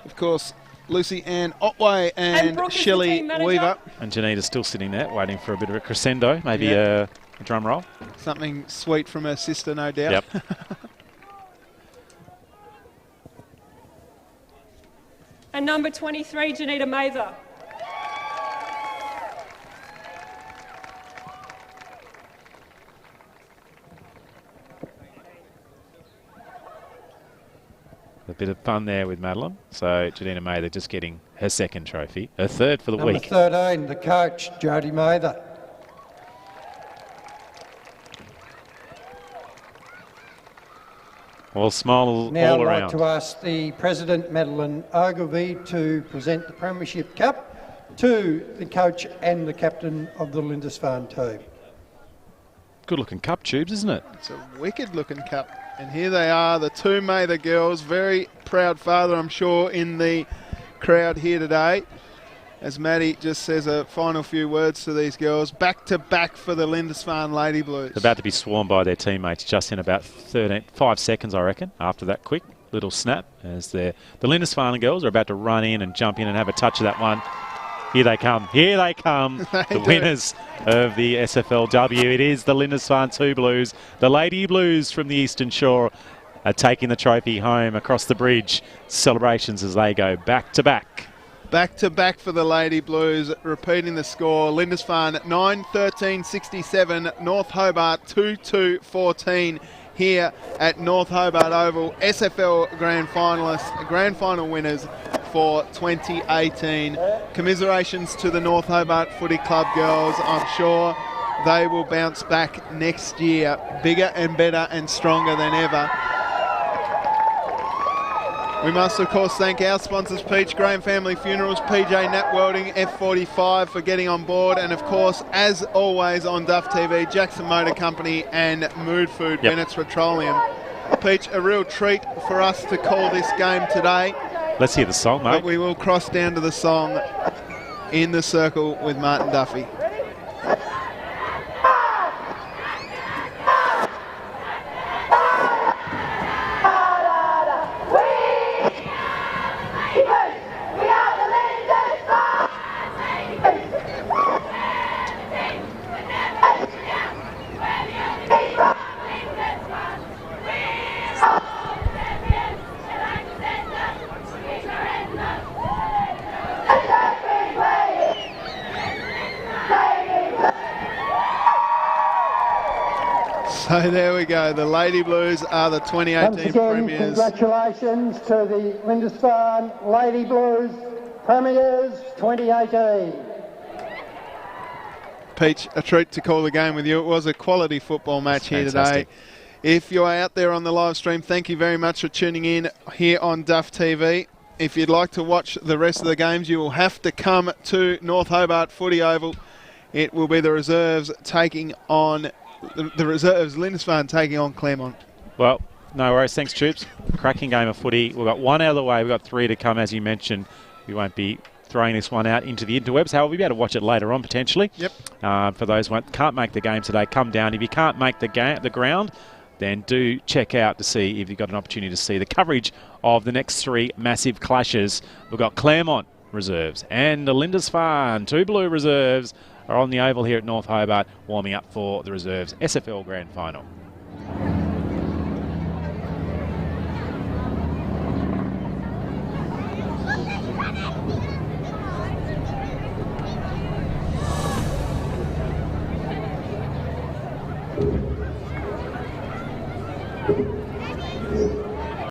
of course, Lucy Ann Otway and Brooke is the Shelley team manager. Weaver. And Janita's still sitting there, waiting for a bit of a crescendo, maybe a drum roll. Something sweet from her sister, no doubt. Yep. And number 23, Janita Mather. A bit of fun there with Madeline. So Janina Mather just getting her second trophy, her third for the Number week. 13, the coach, Jodie Mather. Well, smile Now all I'd around. like to ask the President, Madeline Ogilvie, to present the Premiership Cup to the coach and the captain of the Lindisfarne team. Good looking cup, Tubes, isn't it? It's a wicked looking cup. And here they are, the two Mather girls. Very proud father, I'm sure, in the crowd here today. As Maddie just says a final few words to these girls. Back to back for the Lindisfarne Lady Blues. About to be swarmed by their teammates just in about 5 seconds, I reckon, after that quick little snap. As the Lindisfarne girls are about to run in and jump in and have a touch of that one. Here they come. Here they come. The winners of the SFLW. It is the Lindisfarne 2 Blues. The Lady Blues from the Eastern Shore are taking the trophy home across the bridge. Celebrations as they go back to back Back to back for the Lady Blues, repeating the score. Lindisfarne 9-13-67, North Hobart 2-2-14 here at North Hobart Oval. SFL Grand Finalists, Grand Final winners for 2018. Commiserations to the North Hobart Footy Club girls. I'm sure they will bounce back next year, bigger and better and stronger than ever. We must, of course, thank our sponsors, Peach Graham Family Funerals, PJ Nat Welding, F45 for getting on board, and, of course, as always on Duff TV, Jackson Motor Company and Mood Food, Bennett's Petroleum. Peach, a real treat for us to call this game today. Let's hear the song, mate. But we will cross down to the song in the circle with Martin Duffy. So there we go. The Lady Blues are the 2018 Once again, premiers. congratulations to the Lindisfarne Lady Blues Premiers 2018. Peach, a treat to call the game with you. It was a quality football match here today. If you're out there on the live stream, thank you very much for tuning in here on Duff TV. If you'd like to watch the rest of the games, you will have to come to North Hobart Footy Oval. It will be the reserves taking on Lindisfarne taking on Claremont. Well, no worries. Thanks, Troops. Cracking game of footy. We've got one out of the way. We've got three to come, as you mentioned. We won't be throwing this one out into the interwebs. However, we'll be able to watch it later on, potentially. Yep. For those who can't make the game today, come down. If you can't make the ground, then do check out to see if you've got an opportunity to see the coverage of the next three massive clashes. We've got Claremont reserves and the Lindisfarne, two blue reserves, are on the oval here at North Hobart, warming up for the reserves SFL Grand Final.